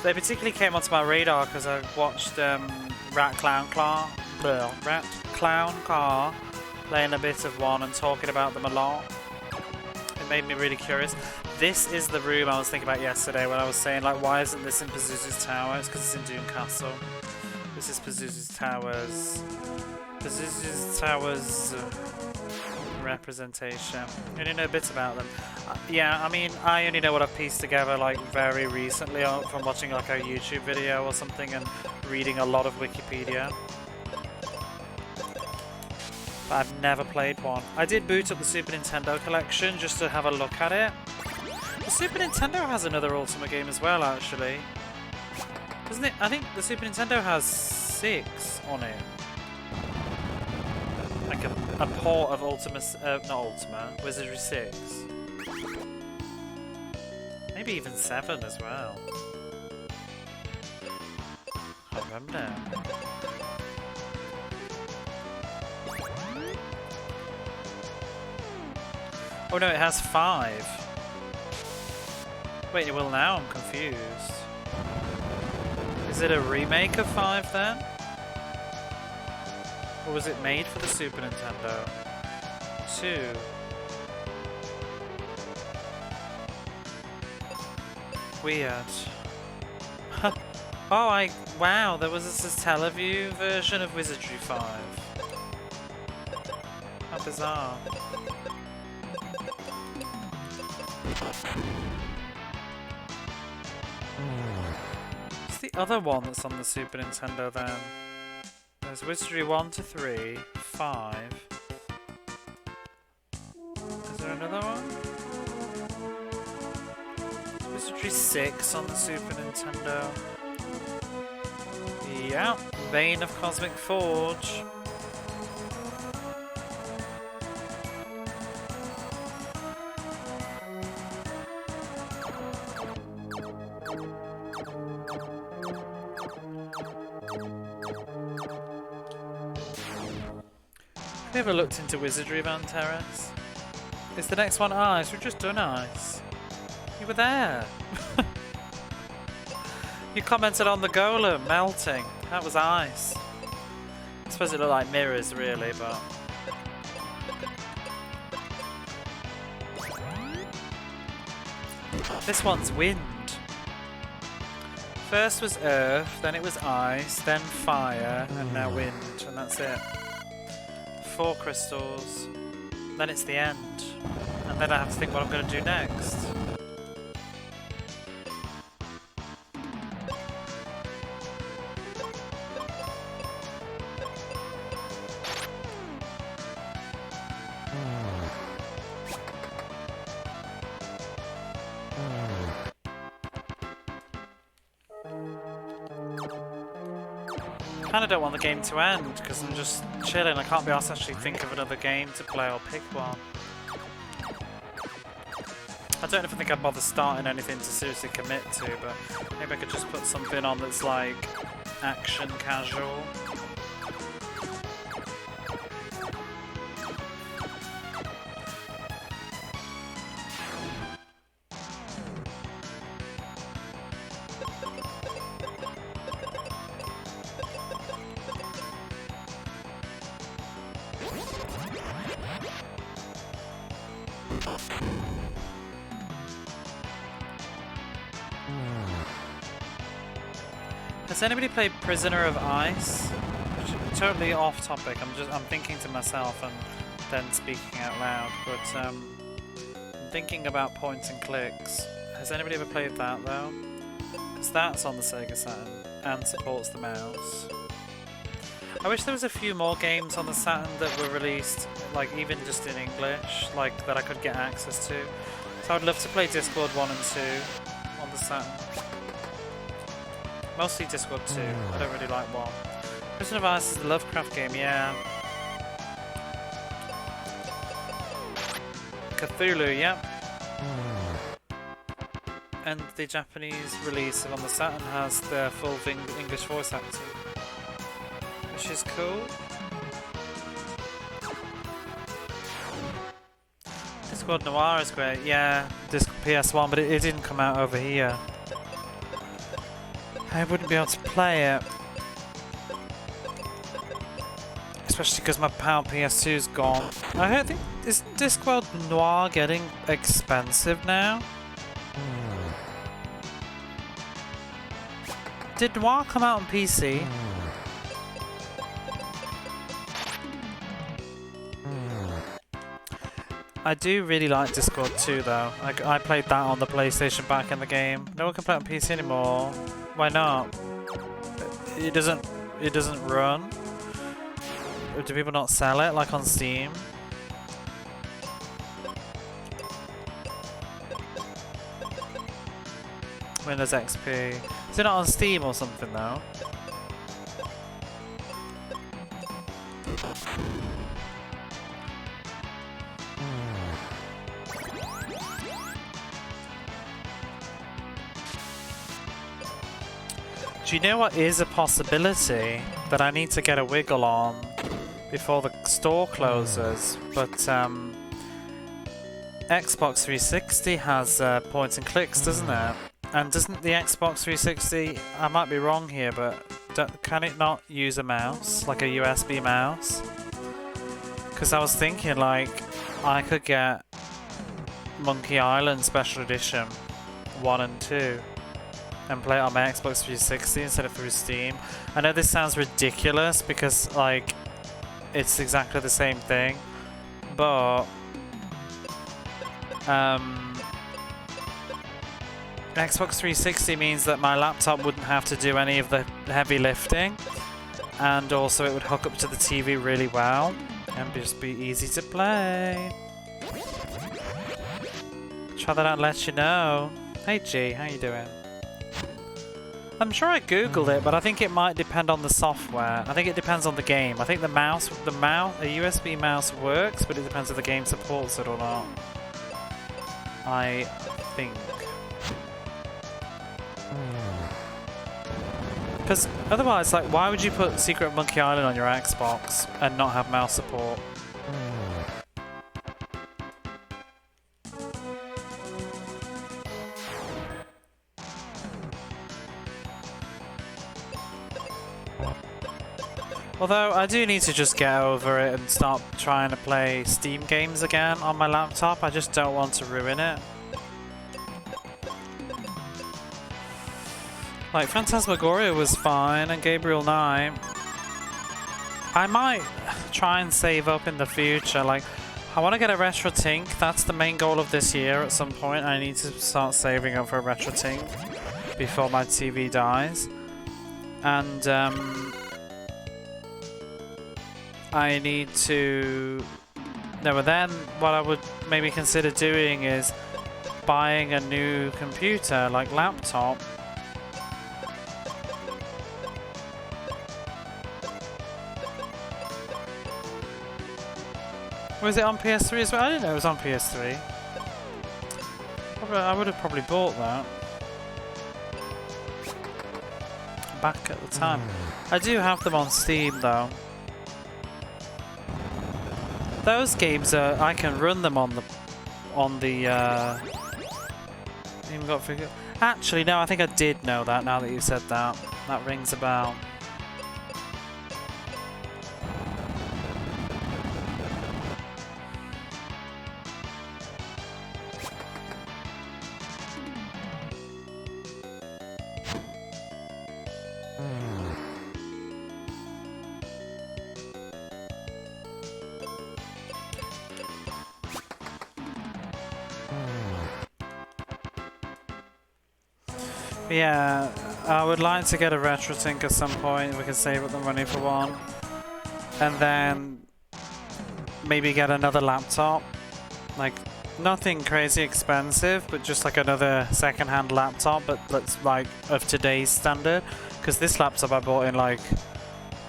S1: They particularly came onto my radar because I watched Rat Clown Car playing a bit of one and talking about them a lot. It made me really curious. This is the room I was thinking about yesterday when I was saying, like, why isn't this in Pazuzu's Tower? It's because it's in Doom Castle. This is Pazuzu's Tower's representation. I only know bits about them. Yeah, I mean, I only know what I've pieced together like very recently from watching like a YouTube video or something and reading a lot of Wikipedia. But I've never played one. I did boot up the Super Nintendo collection just to have a look at it. The Super Nintendo has another Ultima game as well, actually. Doesn't it? I think the Super Nintendo has 6 on it. Like a port of Wizardry 6. Maybe even 7 as well. I don't remember now. Oh no, it has 5. Wait, well now I'm confused. Is it a remake of 5 then? Or was it made for the Super Nintendo? 2. Weird. Oh, wow, there was this Teleview version of Wizardry 5. How bizarre. What's the other one that's on the Super Nintendo then? There's Wizardry 1 to 3, 5. Is there another one? Wizardry 6 on the Super Nintendo. Yeah, Bane of Cosmic Forge. Have you ever looked into Wizardry Van Terrace? Is the next one Ice? We've just done Ice. You were there. You commented on the golem melting. That was Ice. I suppose it looked like mirrors really, but... This one's wind. First was earth, then it was ice, then fire, and now wind, and that's it. 4 crystals, then it's the end. And then I have to think what I'm going to do next. I kind of don't want the game to end because I'm just chilling. I can't be asked to actually think of another game to play or pick one. I don't even think I'd bother starting anything to seriously commit to, but maybe I could just put something on that's like action casual. Has anybody played Prisoner of Ice? Totally off topic. I'm thinking to myself and then speaking out loud. But I'm thinking about point and clicks. Has anybody ever played that though? Because that's on the Sega Saturn and supports the mouse. I wish there was a few more games on the Saturn that were released, like even just in English, like that I could get access to. So I'd love to play Discworld 1 and 2 on the Saturn. Mostly Discworld 2, I don't really like 1. Prisoner of Ice is the Lovecraft game, yeah. Cthulhu, yep. And the Japanese release on the Saturn has the full English voice acting, which is cool. Discworld Noir is great, yeah. PS1, but it didn't come out over here. I wouldn't be able to play it. Especially because my PAL PS2's gone. I heard is Discworld Noir getting expensive now? Did Noir come out on PC? I do really like Discworld 2 though. I played that on the PlayStation back in the game. No one can play it on PC anymore. Why not? It doesn't run. Do people not sell it like on Steam? Windows XP. Is it not on Steam or something though? Do you know what is a possibility that I need to get a wiggle on before the store closes? But Xbox 360 has point and clicks, doesn't it? And doesn't the Xbox 360, I might be wrong here, but can it not use a mouse, like a USB mouse? Because I was thinking like I could get Monkey Island Special Edition 1 and 2 and play it on my Xbox 360 instead of through Steam. I know this sounds ridiculous because like it's exactly the same thing, but Xbox 360 means that my laptop wouldn't have to do any of the heavy lifting, and also it would hook up to the TV really well and just be easy to play. Try that out and let you know. Hey G, how you doing? I'm sure I googled it, but I think it might depend on the software. I think it depends on the game. I think a USB mouse works, but it depends if the game supports it or not. I think. Because otherwise, like, why would you put Secret Monkey Island on your Xbox and not have mouse support? Although, I do need to just get over it and start trying to play Steam games again on my laptop. I just don't want to ruin it. Like, Phantasmagoria was fine, and Gabriel Knight. I might try and save up in the future. Like, I want to get a retro tink. That's the main goal of this year. At some point, I need to start saving up for a retro tink before my TV dies. And I need to... No, but then what I would maybe consider doing is buying a new computer, like laptop. Was it on PS3 as well? I didn't know it was on PS3. I would have probably bought that back at the time. I do have them on Steam though. Those games are, I can run them on the even got figure. Actually, no, I think I did know that now that you said that. That rings a bell. Yeah, I would like to get a retro tink at some point. We can save up the money for one, and then maybe get another laptop. Like nothing crazy expensive, but just like another second-hand laptop, but that's like of today's standard. Because this laptop I bought in like,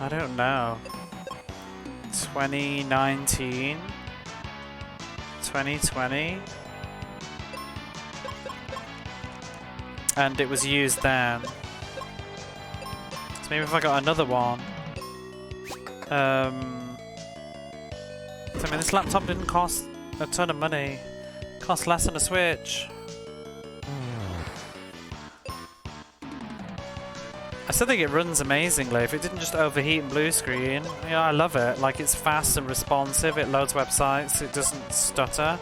S1: I don't know, 2019, 2020. And it was used then. So maybe if I got another one. So I mean, this laptop didn't cost a ton of money. It cost less than a Switch. I still think it runs amazingly. If it didn't just overheat and blue screen, yeah, I love it. Like, it's fast and responsive. It loads websites. It doesn't stutter.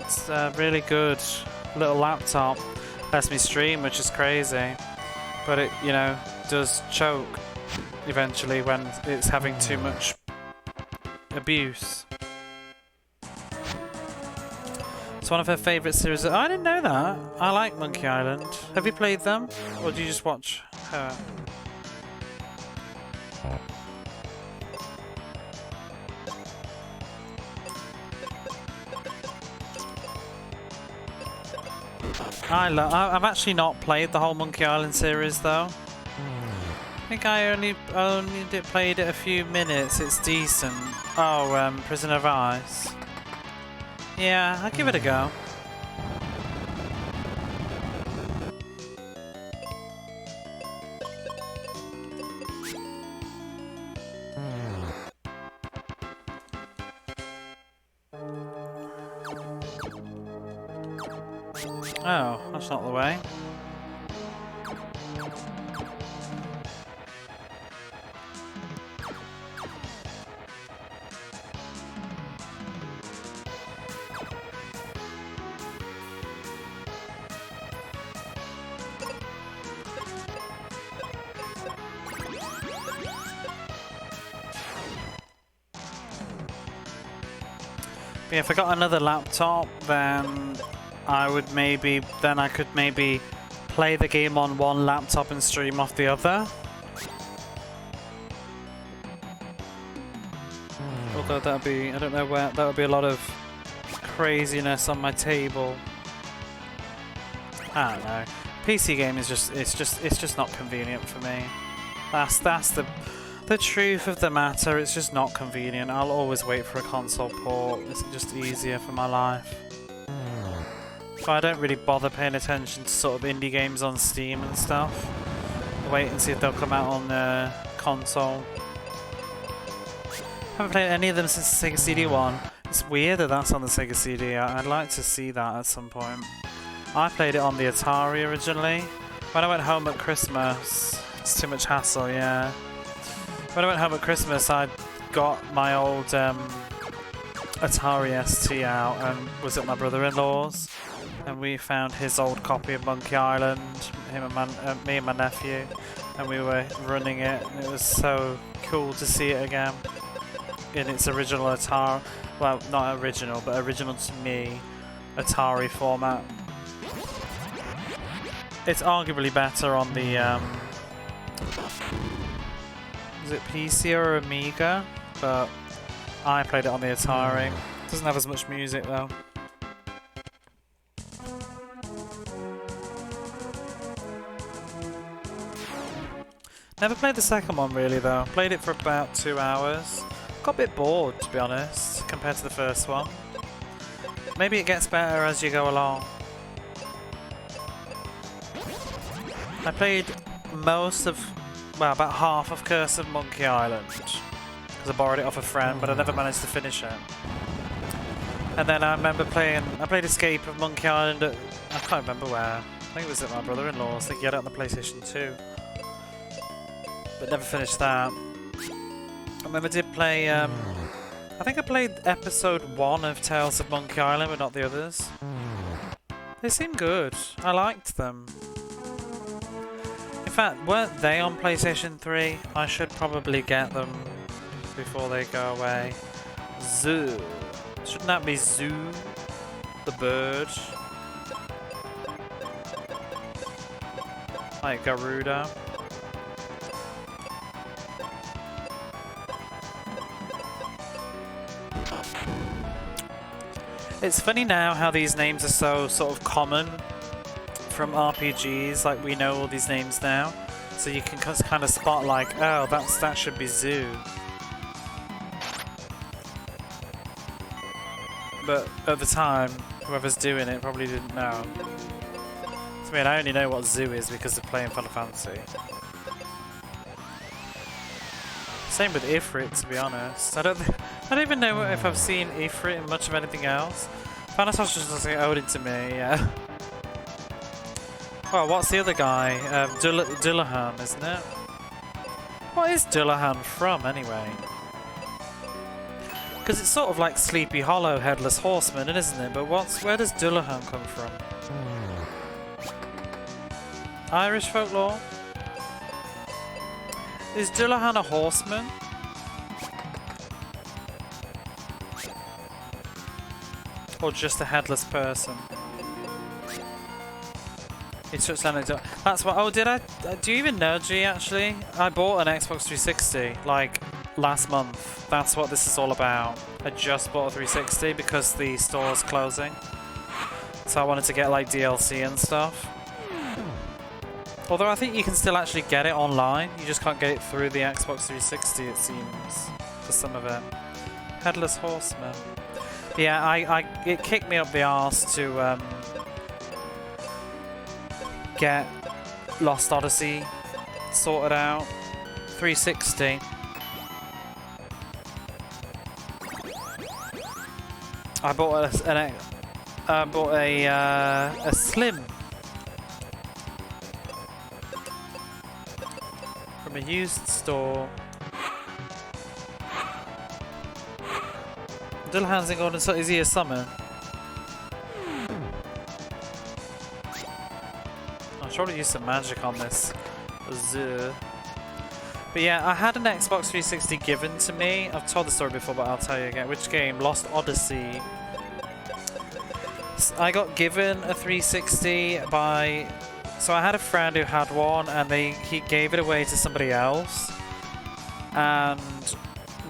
S1: It's a really good little laptop. Lets me stream, which is crazy, but it, you know, does choke eventually when it's having too much abuse. It's one of her favourite series. I didn't know that. I like Monkey Island. Have you played them, or do you just watch her? I've actually not played the whole Monkey Island series though. I think I only played it a few minutes. It's decent. Oh, Prisoner of Ice. Yeah, I'll give it a go. Oh, that's not the way. But yeah, if I got another laptop, then I could maybe play the game on one laptop and stream off the other. Although that'd be, I don't know where, that would be a lot of craziness on my table. I don't know. PC game is just, it's just not convenient for me. That's the truth of the matter. It's just not convenient. I'll always wait for a console port. It's just easier for my life. But I don't really bother paying attention to sort of indie games on Steam and stuff. Wait and see if they'll come out on console. Haven't played any of them since the Sega CD one. It's weird that that's on the Sega CD. I'd like to see that at some point. I played it on the Atari originally. When I went home at Christmas, it's too much hassle, yeah. When I went home at Christmas, I got my old Atari ST out and was at my brother-in-law's. And we found his old copy of Monkey Island, me and my nephew, and we were running it, and it was so cool to see it again in its original Atari, well, not original, but original to me, Atari format. It's arguably better on the, is it PC or Amiga? But I played it on the Atari. Doesn't have as much music though. Never played the second one really though. Played it for about 2 hours. Got a bit bored to be honest, compared to the first one. Maybe it gets better as you go along. I played most of, well, about half of Curse of Monkey Island. Because I borrowed it off a friend, but I never managed to finish it. And then I remember I played Escape of Monkey Island at, I can't remember where. I think it was at my brother-in-law's. I think he had it on the PlayStation 2. But never finished that. I remember I did play, I think I played episode 1 of Tales of Monkey Island, but not the others. They seemed good. I liked them. In fact, weren't they on PlayStation 3? I should probably get them before they go away. Zoo. Shouldn't that be Zoo? The bird. Like Garuda. It's funny now how these names are so sort of common from RPGs, like we know all these names now, so you can kind of spot like, oh, that should be Zoo. But at the time, whoever's doing it probably didn't know. I mean, I only know what Zoo is because of playing Final Fantasy. Same with Ifrit, to be honest. I don't even know if I've seen Ifrit in much of anything else. Final Fantasy just doesn't get owed to me, yeah. Well, what's the other guy? Dullahan, isn't it? What is Dullahan from, anyway? Because it's sort of like Sleepy Hollow, Headless Horseman, isn't it? But where does Dullahan come from? Irish folklore? Is Dullahan a horseman? Or just a headless person? It's just anecdote. That's what. Oh, did I? Do you even know, G? Actually, I bought an Xbox 360 like last month. That's what this is all about. I just bought a 360 because the store's closing, so I wanted to get like DLC and stuff. Although I think you can still actually get it online. You just can't get it through the Xbox 360. It seems for some of it. Headless Horseman. Yeah, it kicked me up the arse to get Lost Odyssey sorted out. 360. I bought a Slim from a used store. Dullahan's in Golden Sun. Is he a summon? I'll try to use some magic on this. But yeah, I had an Xbox 360 given to me. I've told the story before, but I'll tell you again. Which game? Lost Odyssey. I got given a 360 by... So I had a friend who had one, and he gave it away to somebody else. And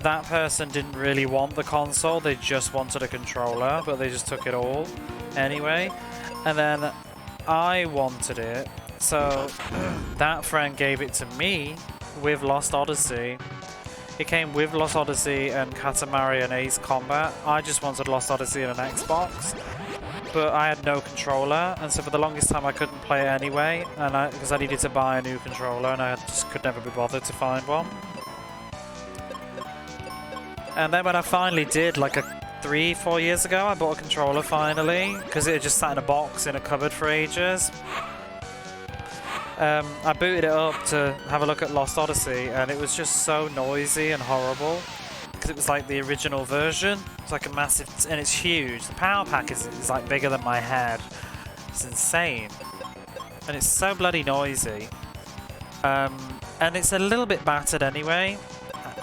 S1: that person didn't really want the console, they just wanted a controller, but they just took it all anyway. And then I wanted it, so that friend gave it to me with Lost Odyssey. It came with Lost Odyssey and Katamari and Ace Combat. I just wanted Lost Odyssey and an Xbox, but I had no controller, and so for the longest time I couldn't play it anyway, and because I needed to buy a new controller, and I just could never be bothered to find one. And then when I finally did, like 3-4 years ago, I bought a controller finally, because it had just sat in a box in a cupboard for ages. I booted it up to have a look at Lost Odyssey, and it was just so noisy and horrible, because it was like the original version. It's like a massive, and it's huge. The power pack is like bigger than my head. It's insane. And it's so bloody noisy. and it's a little bit battered anyway.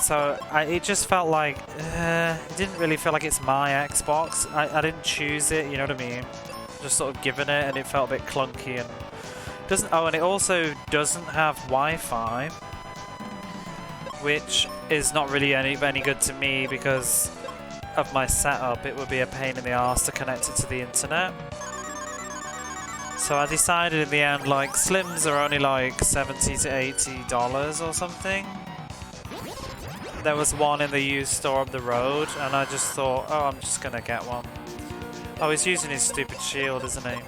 S1: So it just felt like it didn't really feel like it's my Xbox. I didn't choose it, you know what I mean? Just sort of given it, and it felt a bit clunky and doesn't. Oh, and it also doesn't have Wi-Fi, which is not really any good to me because of my setup. It would be a pain in the arse to connect it to the internet. So I decided in the end, like, Slims are only like $70 to $80 or something. There was one in the used store up the road, and I just thought, oh, I'm just gonna get one. Oh, he's using his stupid shield, isn't he?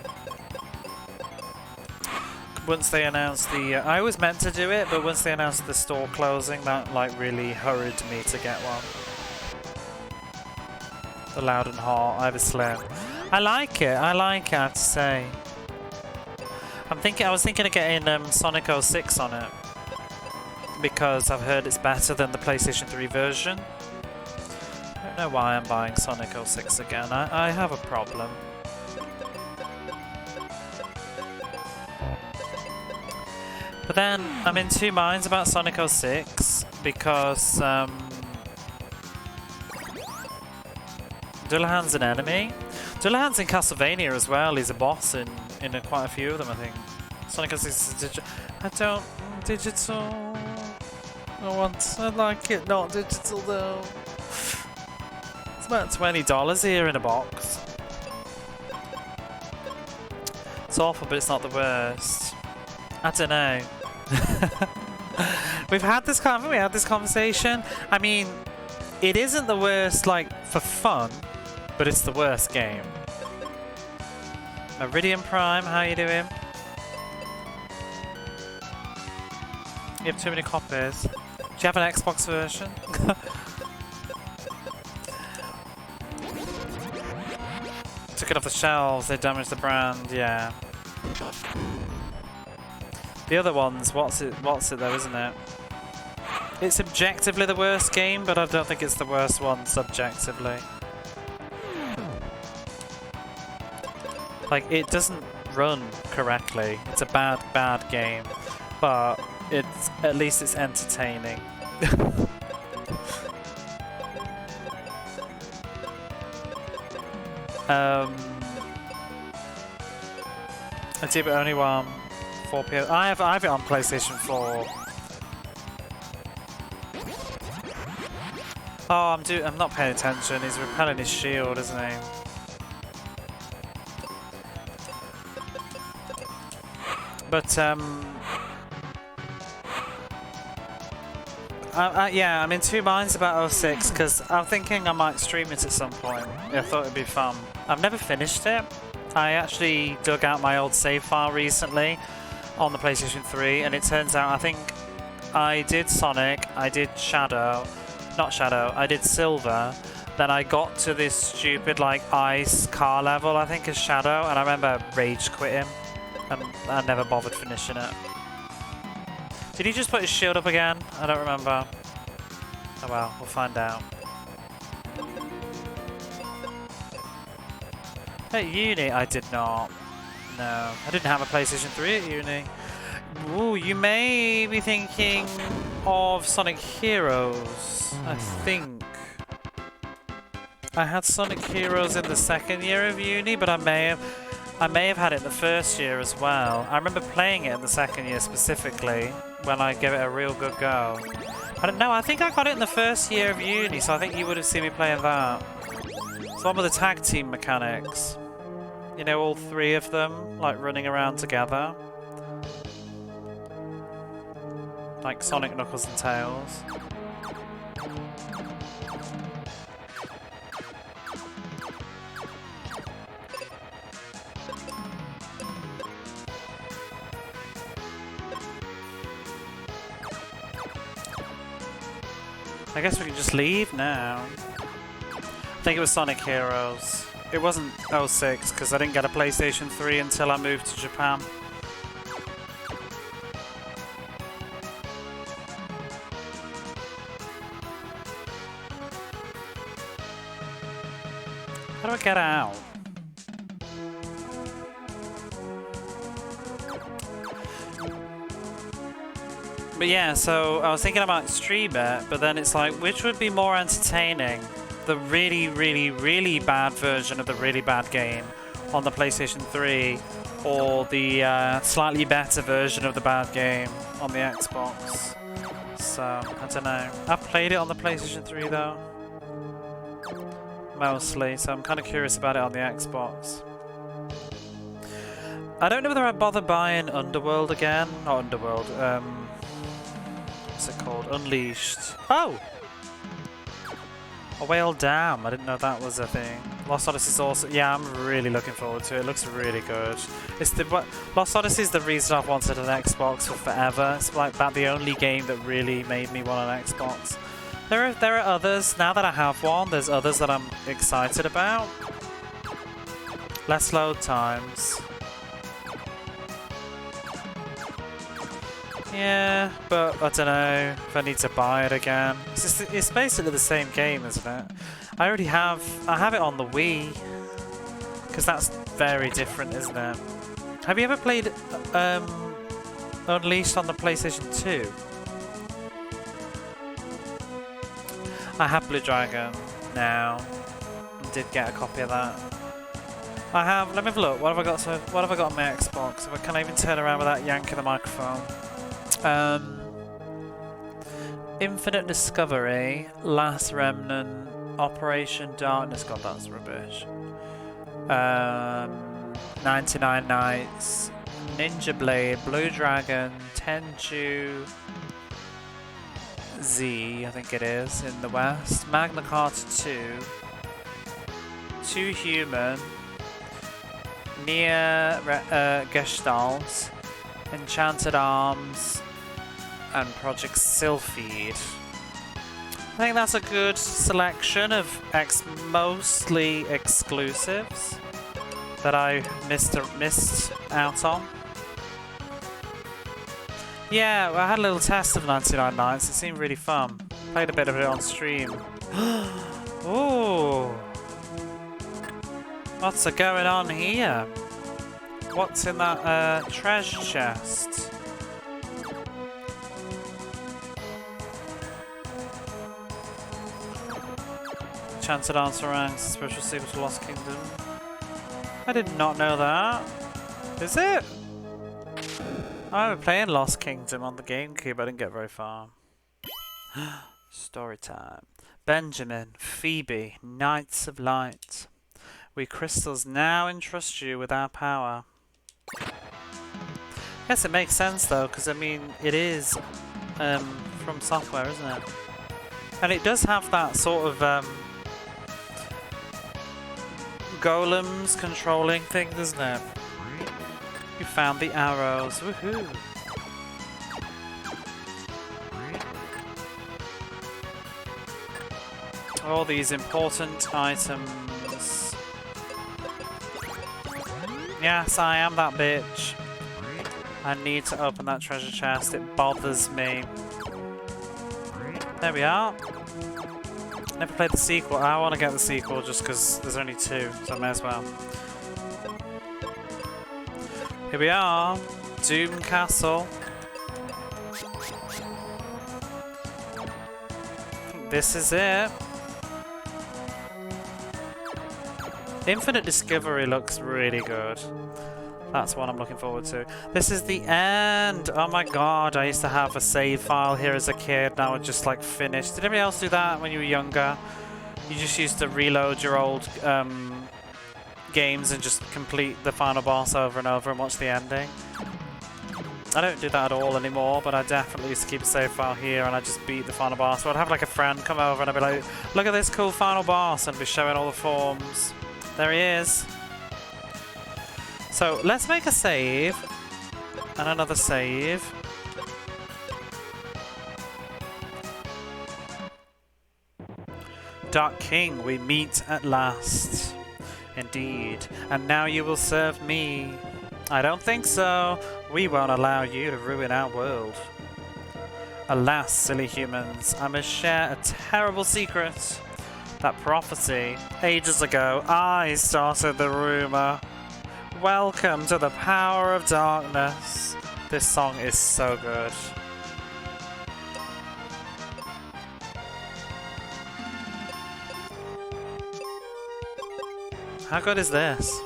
S1: Once they announced the... I was meant to do it, but once they announced the store closing, that like really hurried me to get one. The loud and hot, I have a Slim. I like it, I have to say. I was thinking of getting Sonic 06 on it. Because I've heard it's better than the PlayStation 3 version. I don't know why I'm buying Sonic 06 again. I have a problem. But then I'm in two minds about Sonic 06 because Dullahan's an enemy. Dullahan's in Castlevania as well. He's a boss in quite a few of them, I think. Sonic 06 is digital. I don't digital. I like it not digital though. It's about $20 here in a box. It's awful, but it's not the worst. I don't know. We've had this conversation. I mean, it isn't the worst, like, for fun, but it's the worst game. Meridian Prime, how you doing? You have too many copies. Do you have an Xbox version? Took it off the shelves, they damaged the brand, yeah. The other ones, what's it though, isn't it? It's objectively the worst game, but I don't think it's the worst one subjectively. Like, it doesn't run correctly. It's a bad game. But at least it's entertaining. I do, but only one 4 PS. I have it on PlayStation 4. Oh, I'm not paying attention. He's repelling his shield, isn't he? But yeah, I'm in two minds about 06 because I'm thinking I might stream it at some point. I thought it'd be fun. I've never finished it. I actually dug out my old save file recently on the PlayStation 3, and it turns out I think I did Sonic, I did I did Silver, then I got to this stupid like ice car level, I think, as Shadow, and I remember rage quitting, and I never bothered finishing it. Did he just put his shield up again? I don't remember. Oh well, we'll find out. At uni, I did not. No, I didn't have a PlayStation 3 at uni. Ooh, you may be thinking of Sonic Heroes, I think. I had Sonic Heroes in the second year of uni, but I may have had it in the first year as well. I remember playing it in the second year specifically when I gave it a real good go. I don't know, I think I got it in the first year of uni, so I think you would have seen me playing that. It's one with the tag team mechanics. You know, all three of them, like, running around together. Like Sonic, Knuckles and Tails. I guess we can just leave now. I think it was Sonic Heroes. It wasn't 06 because I didn't get a PlayStation 3 until I moved to Japan. How do I get out? But yeah, so I was thinking I might stream it, but then it's like, which would be more entertaining? The really, really, really bad version of the really bad game on the PlayStation 3, or the slightly better version of the bad game on the Xbox. So, I don't know. I've played it on the PlayStation 3 though. Mostly, so I'm kind of curious about it on the Xbox. I don't know whether I'd bother buying Underworld again. Not Underworld, what's it called? Unleashed. Oh! A whale dam. I didn't know that was a thing. Lost Odyssey is also... Yeah, I'm really looking forward to it. It looks really good. It's the Lost Odyssey is the reason I've wanted an Xbox for forever. It's like about the only game that really made me want an Xbox. There are others. Now that I have one, there's others that I'm excited about. Less load times. Yeah, but I don't know if I need to buy it again. It's basically the same game, isn't it? I have it on the Wii, because that's very different, isn't it? Have you ever played Unleashed on the PlayStation 2? I have Blue Dragon now. Did get a copy of that. I have. Let me have a look. What have I got on my Xbox? Can I even turn around without yanking the microphone? Infinite Discovery, Last Remnant, Operation Darkness. God, that's rubbish. 99 Nights, Ninja Blade, Blue Dragon, Tenchu Z, I think it is, in the West. Magna Carta 2, Two Human, Nier Gestalt, Enchanted Arms, and Project Sylphid. I think that's a good selection of mostly exclusives that I missed out on. Yeah, I had a little test of 99 Nights. It seemed really fun. Played a bit of it on stream. Ooh. What's going on here? What's in that treasure chest? Enchanted Answer Ranks, special sequel to Lost Kingdom. I did not know that. Is it? I remember playing Lost Kingdom on the GameCube, I didn't get very far. Story time. Benjamin, Phoebe, Knights of Light. We crystals now entrust you with our power. Guess it makes sense though, because I mean, it is from software, isn't it? And it does have that sort of golems controlling thing, doesn't it? You found the arrows, woohoo! All these important items. Yes, I am that bitch. I need to open that treasure chest, it bothers me. There we are. Never played the sequel. I want to get the sequel just because there's only 2, so I may as well. Here we are, Doom Castle. This is it. Infinite Discovery looks really good. That's what I'm looking forward to. This is the end! Oh my god, I used to have a save file here as a kid, now it's just like finished. Did anybody else do that when you were younger? You just used to reload your old games and just complete the final boss over and over and watch the ending? I don't do that at all anymore, but I definitely used to keep a save file here and I just beat the final boss. So I'd have like a friend come over and I'd be like, look at this cool final boss, and be showing all the forms. There he is. So let's make a save and another save. Dark King, we meet at last. Indeed. And now you will serve me. I don't think so. We won't allow you to ruin our world. Alas, silly humans, I must share a terrible secret. That prophecy, ages ago, I started the rumor. Welcome to the power of darkness. This song is so good. How good is this?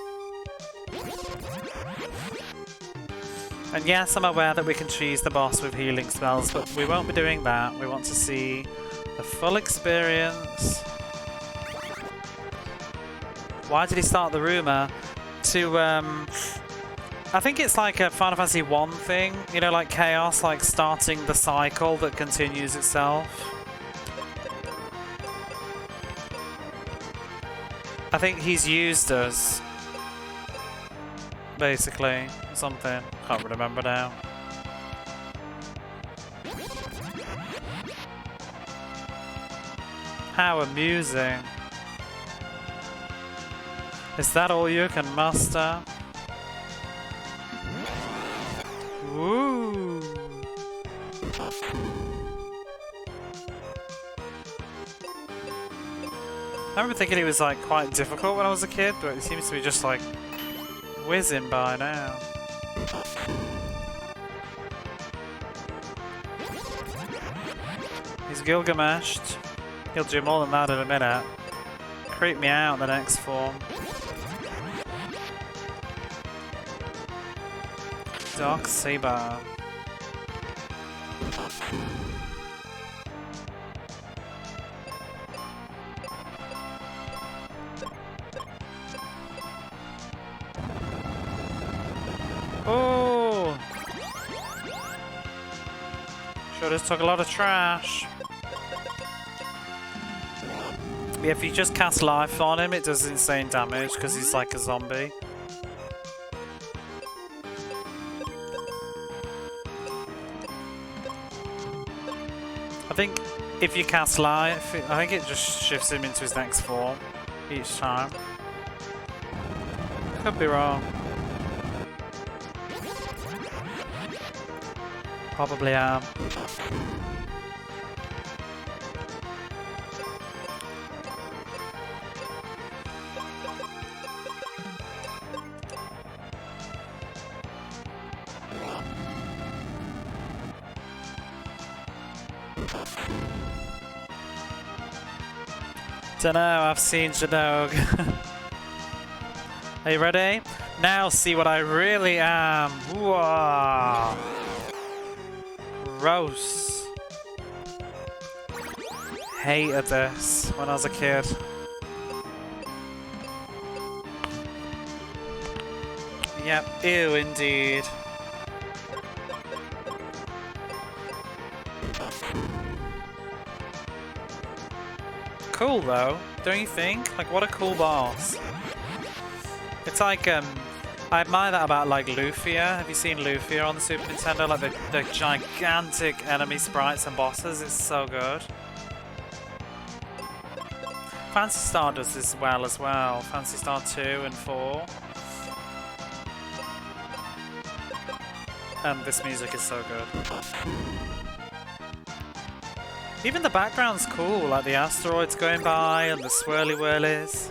S1: And yes, I'm aware that we can cheese the boss with healing spells, but we won't be doing that. We want to see the full experience. Why did he start the rumour? To, I think it's like a Final Fantasy 1 thing, you know, like Chaos, like starting the cycle that continues itself. I think he's used us, basically, something. Can't remember now. How amusing. Is that all you can muster? Woo! I remember thinking it was like quite difficult when I was a kid, but it seems to be just like whizzing by now. He's Gilgameshed. He'll do more than that in a minute. Creep me out in the next form. Dark Saber. Oh! Sure just took a lot of trash. Yeah, if you just cast life on him, it does insane damage because he's like a zombie. I think if you cast life, I think it just shifts him into his next form each time. Could be wrong. Probably am. Dunno, I've seen Jadog. Are you ready? Now see what I really am. Whoa. Gross. Hated this when I was a kid. Yep, ew indeed. Cool though, don't you think? Like, what a cool boss. It's like, I admire that about like Lufia. Have you seen Lufia on the Super Nintendo? Like the gigantic enemy sprites and bosses, it's so good. Phantasy Star does this well as well. Phantasy Star 2 and 4. And this music is so good. Even the background's cool, like the asteroids going by and the swirly whirlies.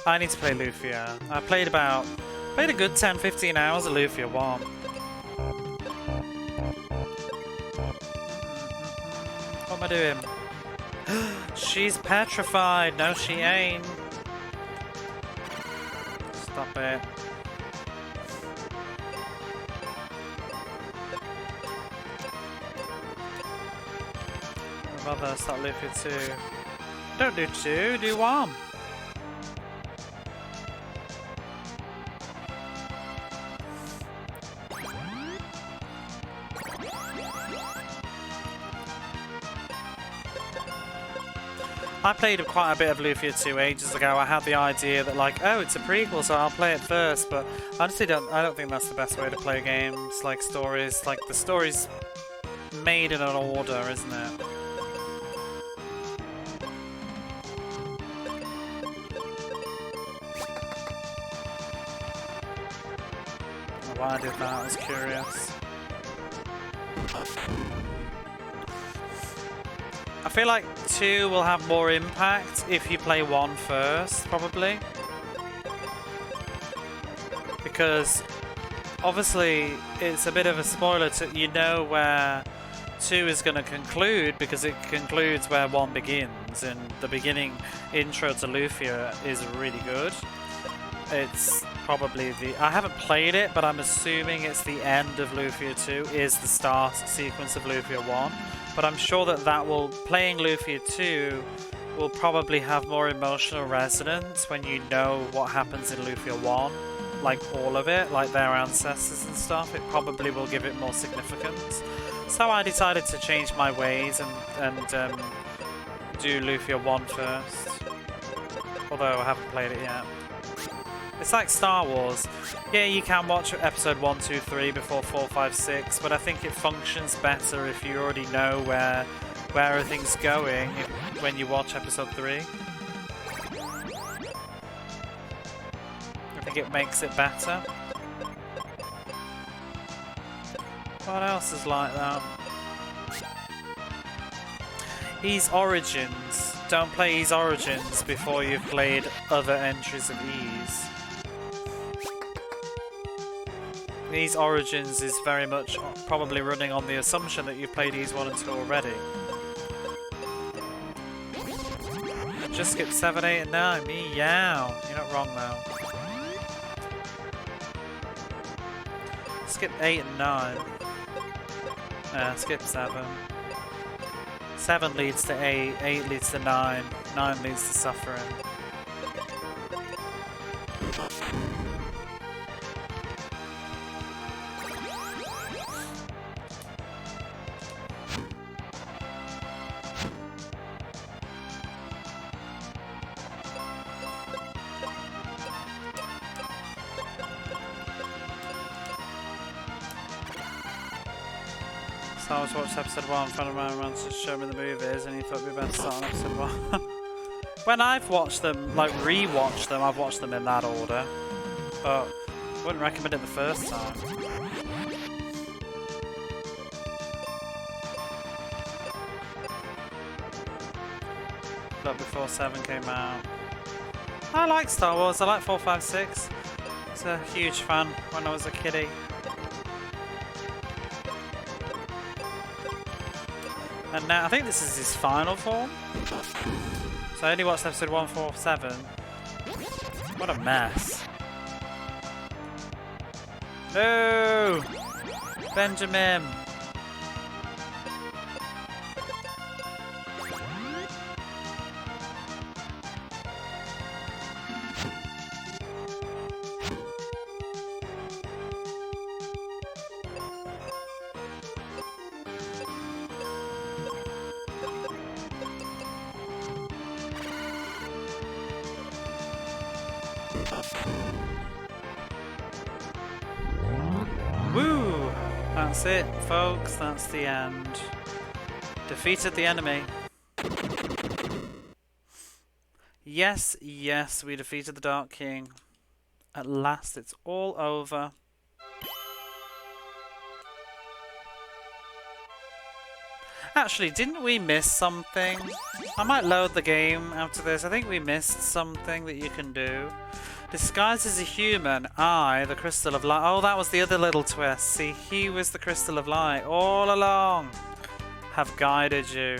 S1: I need to play Lufia. I played a good 10-15 hours of Lufia 1. What am I doing? She's petrified. No, she ain't. Stop it. I'd rather start Lufia 2. Don't do 2, do 1. I played quite a bit of Lufia 2 ages ago. I had the idea that like, oh, it's a prequel, so I'll play it first, but honestly I don't think that's the best way to play games, like stories. Like, the story's made in an order, isn't it? Why I did that, I was curious. I feel like 2 will have more impact if you play 1 first, probably. Because obviously it's a bit of a spoiler to, you know, where 2 is going to conclude, because it concludes where 1 begins. ones, and the beginning intro to Lufia is really good. It's probably I haven't played it, but I'm assuming it's the end of Lufia 2 is the start sequence of Lufia 1. But I'm sure that playing Lufia 2 will probably have more emotional resonance when you know what happens in Lufia 1. Like all of it, like their ancestors and stuff. It probably will give it more significance. So I decided to change my ways and do Lufia 1 first. Although I haven't played it yet. It's like Star Wars. Yeah, you can watch episode 1, 2, 3 before 4, 5, 6, but I think it functions better if you already know where everything's going when you watch episode 3. I think it makes it better. What else is like that? Ys Origins. Don't play Ys Origins before you've played other entries of Ys. Ys Origins is very much probably running on the assumption that you've played Ys 1 and 2 already. Just skip 7, 8 and 9. Meow. You're not wrong though. Skip 8 and 9. Skip 7. 7 leads to 8, 8 leads to 9, 9 leads to suffering. I was watched episode 1, friend of mine wants to show me the movies and he thought we'd better start on episode 1. When I've watched them, like re-watched them, I've watched them in that order. But I wouldn't recommend it the first time. Look, before 7 came out. I like Star Wars, I like 4, 5, 6. I was a huge fan when I was a kiddie. And now, I think this is his final form. So I only watched episode 1, 4, 7. What a mess. No! Benjamin! Woo! That's it, folks. That's the end. Defeated the enemy. Yes, yes, we defeated the Dark King. At last, it's all over. Actually, didn't we miss something? I might load the game after this. I think we missed something that you can do. Disguised as a human, I, the Crystal of Light. Oh, that was the other little twist. See, he was the Crystal of Light all along. Have guided you.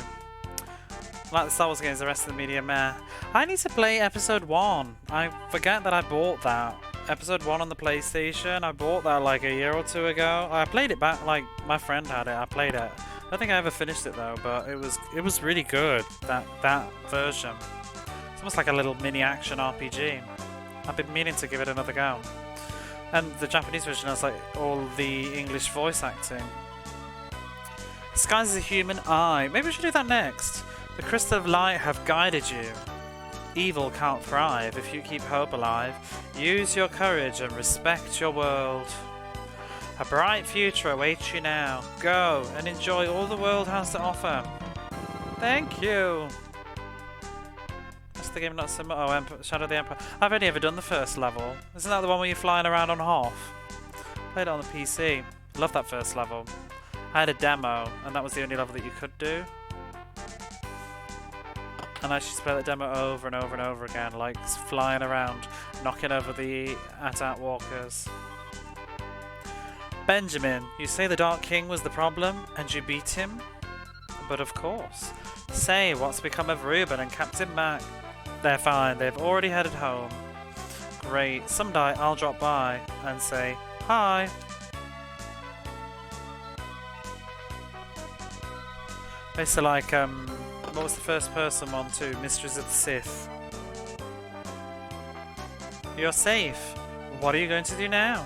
S1: Like the Star Wars games, the rest of the media, meh. I need to play episode 1. I forget that I bought that. Episode 1 on the PlayStation. I bought that like a year or 2 ago. I played it back, like my friend had it. I played it. I don't think I ever finished it though, but it was really good. That version. It's almost like a little mini action RPG. I've been meaning to give it another go. And the Japanese version has like all the English voice acting. Disguised as a human eye. Maybe we should do that next. The Crystal of Light have guided you. Evil can't thrive if you keep hope alive. Use your courage and respect your world. A bright future awaits you now. Go and enjoy all the world has to offer. Thank you. That's the game, not some. Oh, Shadow of the Empire. I've only ever done the first level. Isn't that the one where you're flying around on Hoth? Played it on the PC. Love that first level. I had a demo, and that was the only level that you could do. And I used to play that demo over and over and over again, like flying around, knocking over the AT-AT walkers. Benjamin, you say the Dark King was the problem, and you beat him? But of course. Say, what's become of Reuben and Captain Mac? They're fine, they've already headed home. Great, someday I'll drop by and say hi. Basically like, what was the first person one too? Mysteries of the Sith. You're safe. What are you going to do now?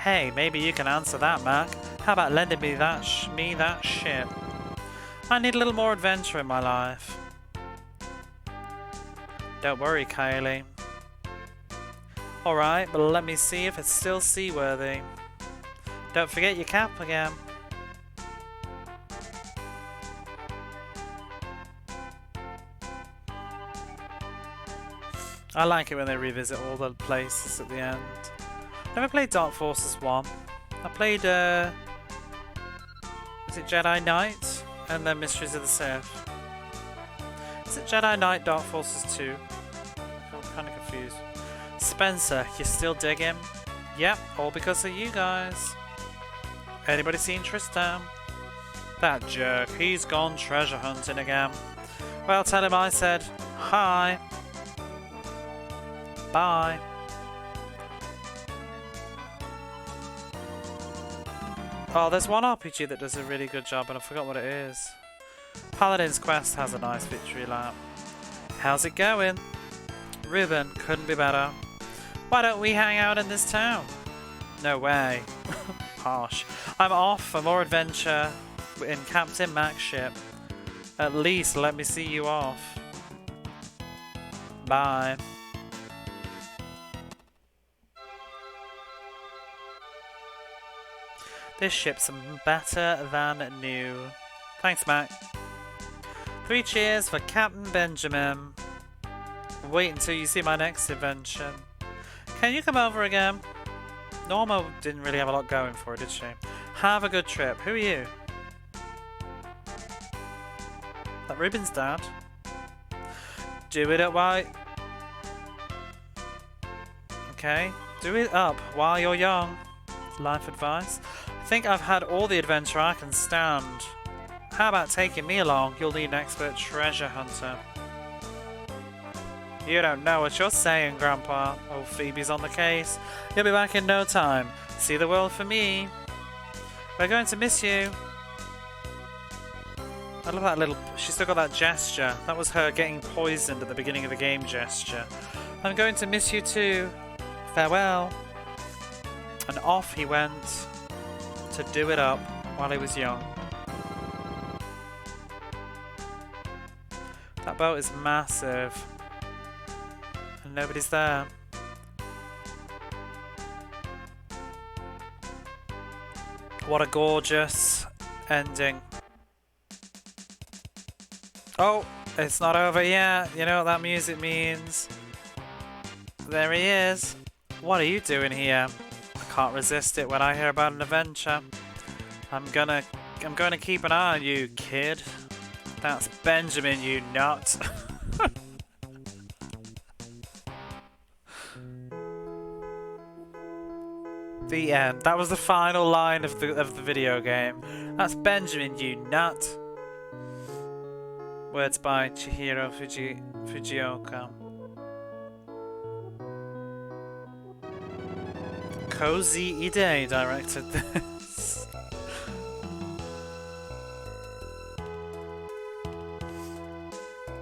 S1: Hey, maybe you can answer that, Mac. How about lending me that ship? I need a little more adventure in my life. Don't worry, Kylie. Alright, but let me see if it's still seaworthy. Don't forget your cap again. I like it when they revisit all the places at the end. Never played Dark Forces 1. I played, was it Jedi Knight? And then Mysteries of the Sith. Is it Jedi Knight Dark Forces 2? I'm kind of confused. Spencer, you still digging? Yep, all because of you guys. Anybody seen Tristan? That jerk, he's gone treasure hunting again. Well, tell him I said hi. Bye. Oh, there's one RPG that does a really good job and I forgot what it is. Paladin's Quest has a nice victory lap. How's it going? Reuben, couldn't be better. Why don't we hang out in this town? No way. Harsh. I'm off for more adventure in Captain Mac's ship. At least let me see you off. Bye. This ship's better than new. Thanks, Mac. 3 cheers for Captain Benjamin. Wait until you see my next invention. Can you come over again? Norma didn't really have a lot going for her, did she? Have a good trip. Who are you? That Reuben's dad. Do it up while... Okay. Do it up while you're young. Life advice. I think I've had all the adventure I can stand. How about taking me along? You'll need an expert treasure hunter. You don't know what you're saying, Grandpa. Oh, Phoebe's on the case. You'll be back in no time. See the world for me. We're going to miss you. I love that little... She's still got that gesture. That was her getting poisoned at the beginning of the game gesture. I'm going to miss you too. Farewell. And off he went to do it up while he was young. That boat is massive. And nobody's there. What a gorgeous ending. Oh, it's not over yet. You know what that music means. There he is. What are you doing here? I can't resist it when I hear about an adventure. I'm gonna keep an eye on you, kid. That's Benjamin, you nut. The end. That was the final line of the video game. That's Benjamin, you nut. Words by Chihiro Fujioka. Cozy Ide directed this.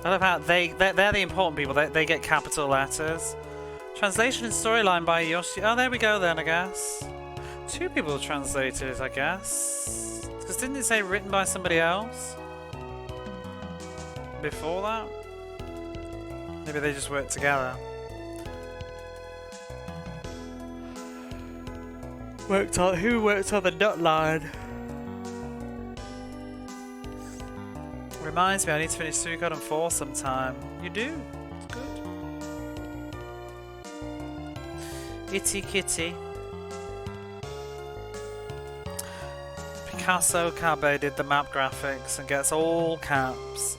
S1: I love how they're the important people. They get capital letters. Translation and storyline by Yoshi. Oh, there we go then, I guess. 2 people translated it, I guess. Because didn't it say written by somebody else before that? Maybe they just worked together. Who worked on the nut line? Reminds me, I need to finish Suikoden 4 sometime. You do? It's good. Itty Kitty. Picasso Cabe did the map graphics and gets all caps.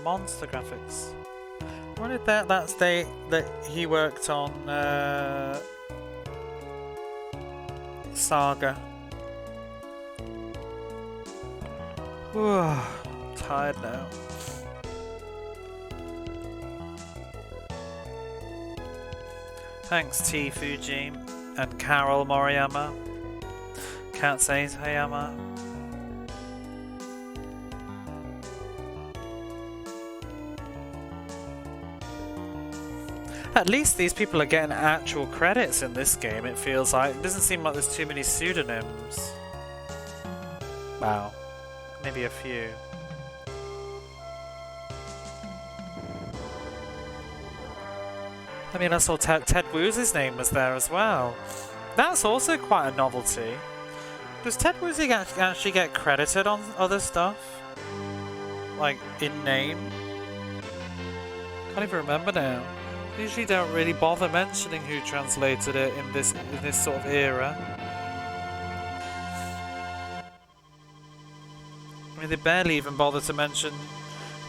S1: Monster graphics. What did that he worked on Saga. Tired now. Thanks T Fuji and Carol Moriyama. Can't say Hayama. At least these people are getting actual credits in this game, it feels like. It doesn't seem like there's too many pseudonyms. Wow. Maybe a few. I mean, I saw Ted Woozy's name was there as well. That's also quite a novelty. Does Ted Woozy actually get credited on other stuff? Like, in name? Can't even remember now. Usually don't really bother mentioning who translated it in this sort of era. I mean, they barely even bother to mention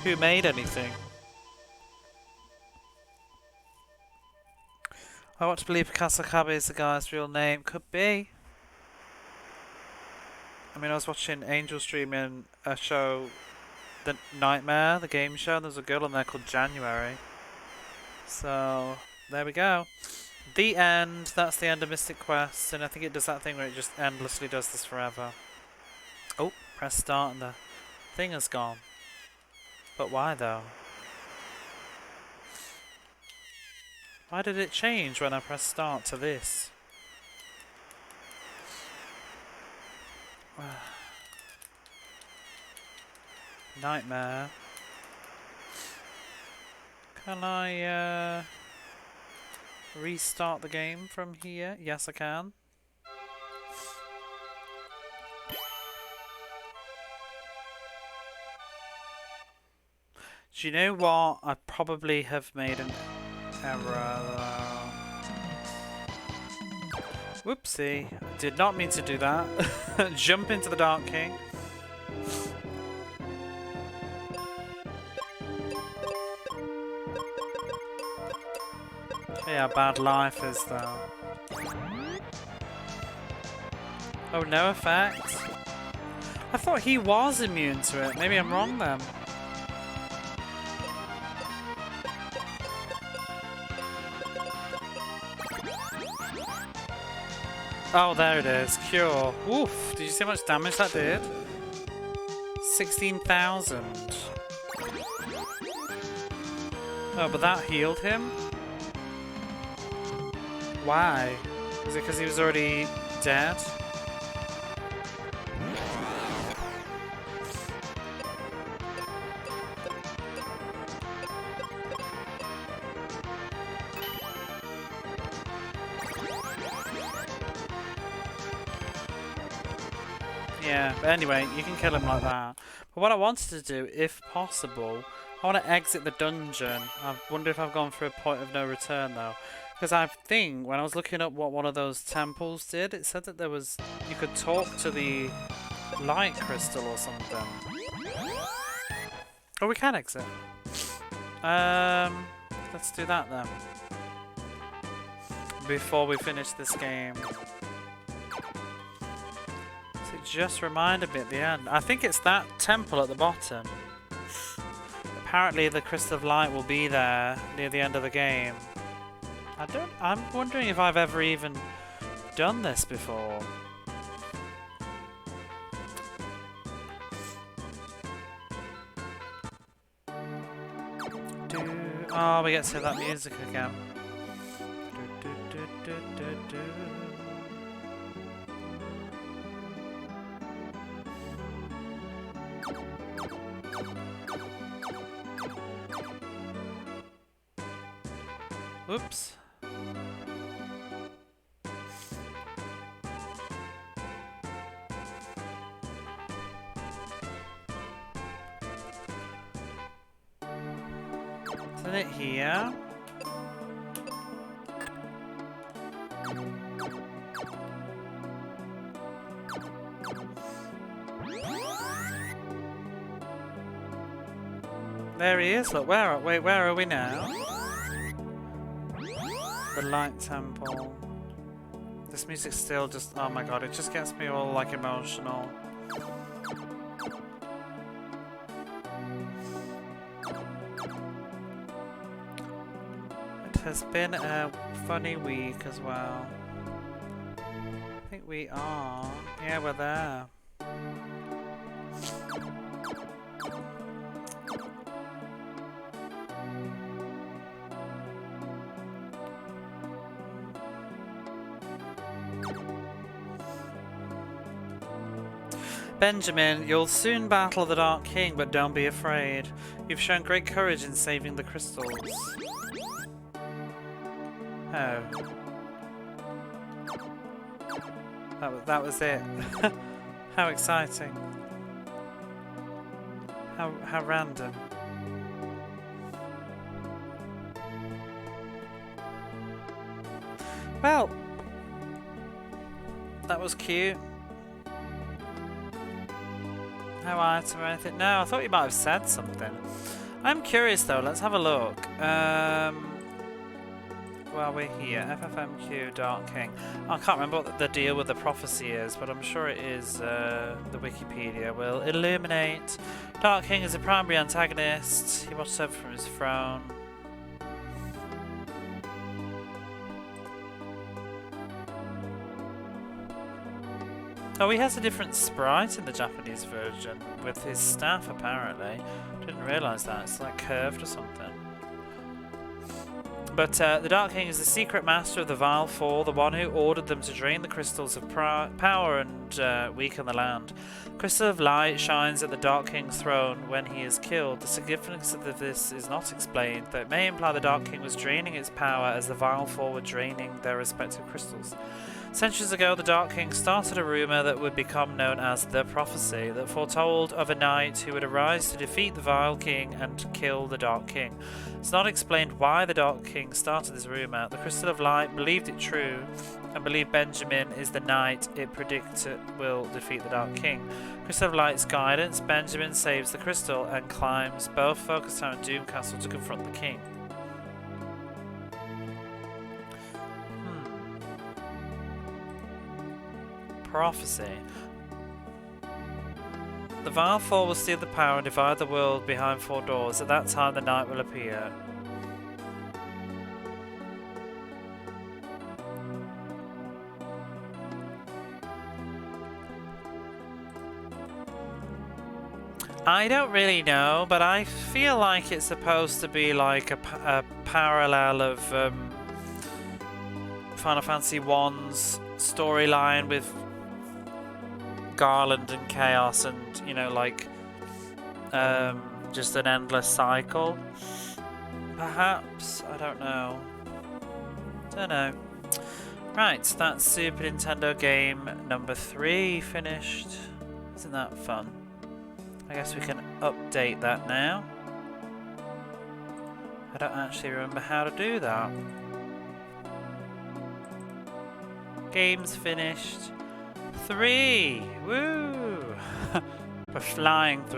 S1: who made anything. I want to believe Picasso Cabe is the guy's real name. Could be. I mean, I was watching Angel streaming a show, The Nightmare, the game show, and there's a girl on there called January. So, there we go. The end. That's the end of Mystic Quest, and I think it does that thing where it just endlessly does this forever. Oh, press start and the thing is gone. But why though? Why did it change when I press start to this? Nightmare. Can I restart the game from here? Yes, I can. Do you know what? I probably have made an error. Whoopsie. I did not mean to do that. Jump into the Dark King. Yeah, bad life is though. Oh, no effect? I thought he was immune to it. Maybe I'm wrong then. Oh, there it is. Cure. Oof. Did you see how much damage that did? 16,000. Oh, but that healed him? Why? Is it because he was already dead? Yeah, but anyway, you can kill him like that. But what I wanted to do, if possible, I want to exit the dungeon. I wonder if I've gone through a point of no return though. Because I think when I was looking up what one of those temples did, it said that there was, you could talk to the light crystal or something. Oh, we can exit. Let's do that then. Before we finish this game. So it just reminded me at the end. I think it's that temple at the bottom. Apparently the crystal of light will be there near the end of the game. I'm wondering if I've ever even done this before. Oh, we get to hear that music again. Oops. Isn't it here? There he is. Look, where are we now? The Light Temple. This music still just, oh my god, it just gets me all like emotional. has been a funny week as well. I think we are. Yeah, we're there. Benjamin, you'll soon battle the Dark King, but don't be afraid. You've shown great courage in saving the crystals. Oh. That was it. How exciting. How random. Well, that was cute. No item or anything? No, I thought you might have said something. I'm curious though, let's have a look. Well, we're here. FFMQ Dark King. I can't remember what the deal with the prophecy is, but I'm sure it is the Wikipedia will illuminate. Dark King is a primary antagonist. He watches over from his throne. Oh, he has a different sprite in the Japanese version with his staff, apparently. Didn't realise that. It's like curved or something. But the Dark King is the secret master of the Vile Four, the one who ordered them to drain the crystals of power and weaken the land. Crystal of Light shines at the Dark King's throne when he is killed. The significance of this is not explained, though it may imply the Dark King was draining its power as the Vile Four were draining their respective crystals. Centuries ago, the Dark King started a rumour that would become known as the Prophecy, that foretold of a knight who would arise to defeat the Vile King and kill the Dark King. It's not explained why the Dark King started this rumour. The Crystal of Light believed it true, and believed Benjamin is the knight it predicted will defeat the Dark King. Crystal of Light's guidance, Benjamin saves the crystal and climbs both Focus Tower and Doom Castle to confront the king. Prophecy. The Vile Four will steal the power and divide the world behind four doors. At that time the night will appear. I don't really know, but I feel like it's supposed to be like a parallel of Final Fantasy 1's storyline with Garland and Chaos, and you know, like just an endless cycle. Perhaps, I don't know. Right, that's Super Nintendo game number 3 finished. Isn't that fun? I guess we can update that now. I don't actually remember how to do that. Game's finished. 3! Woo! We're flying through.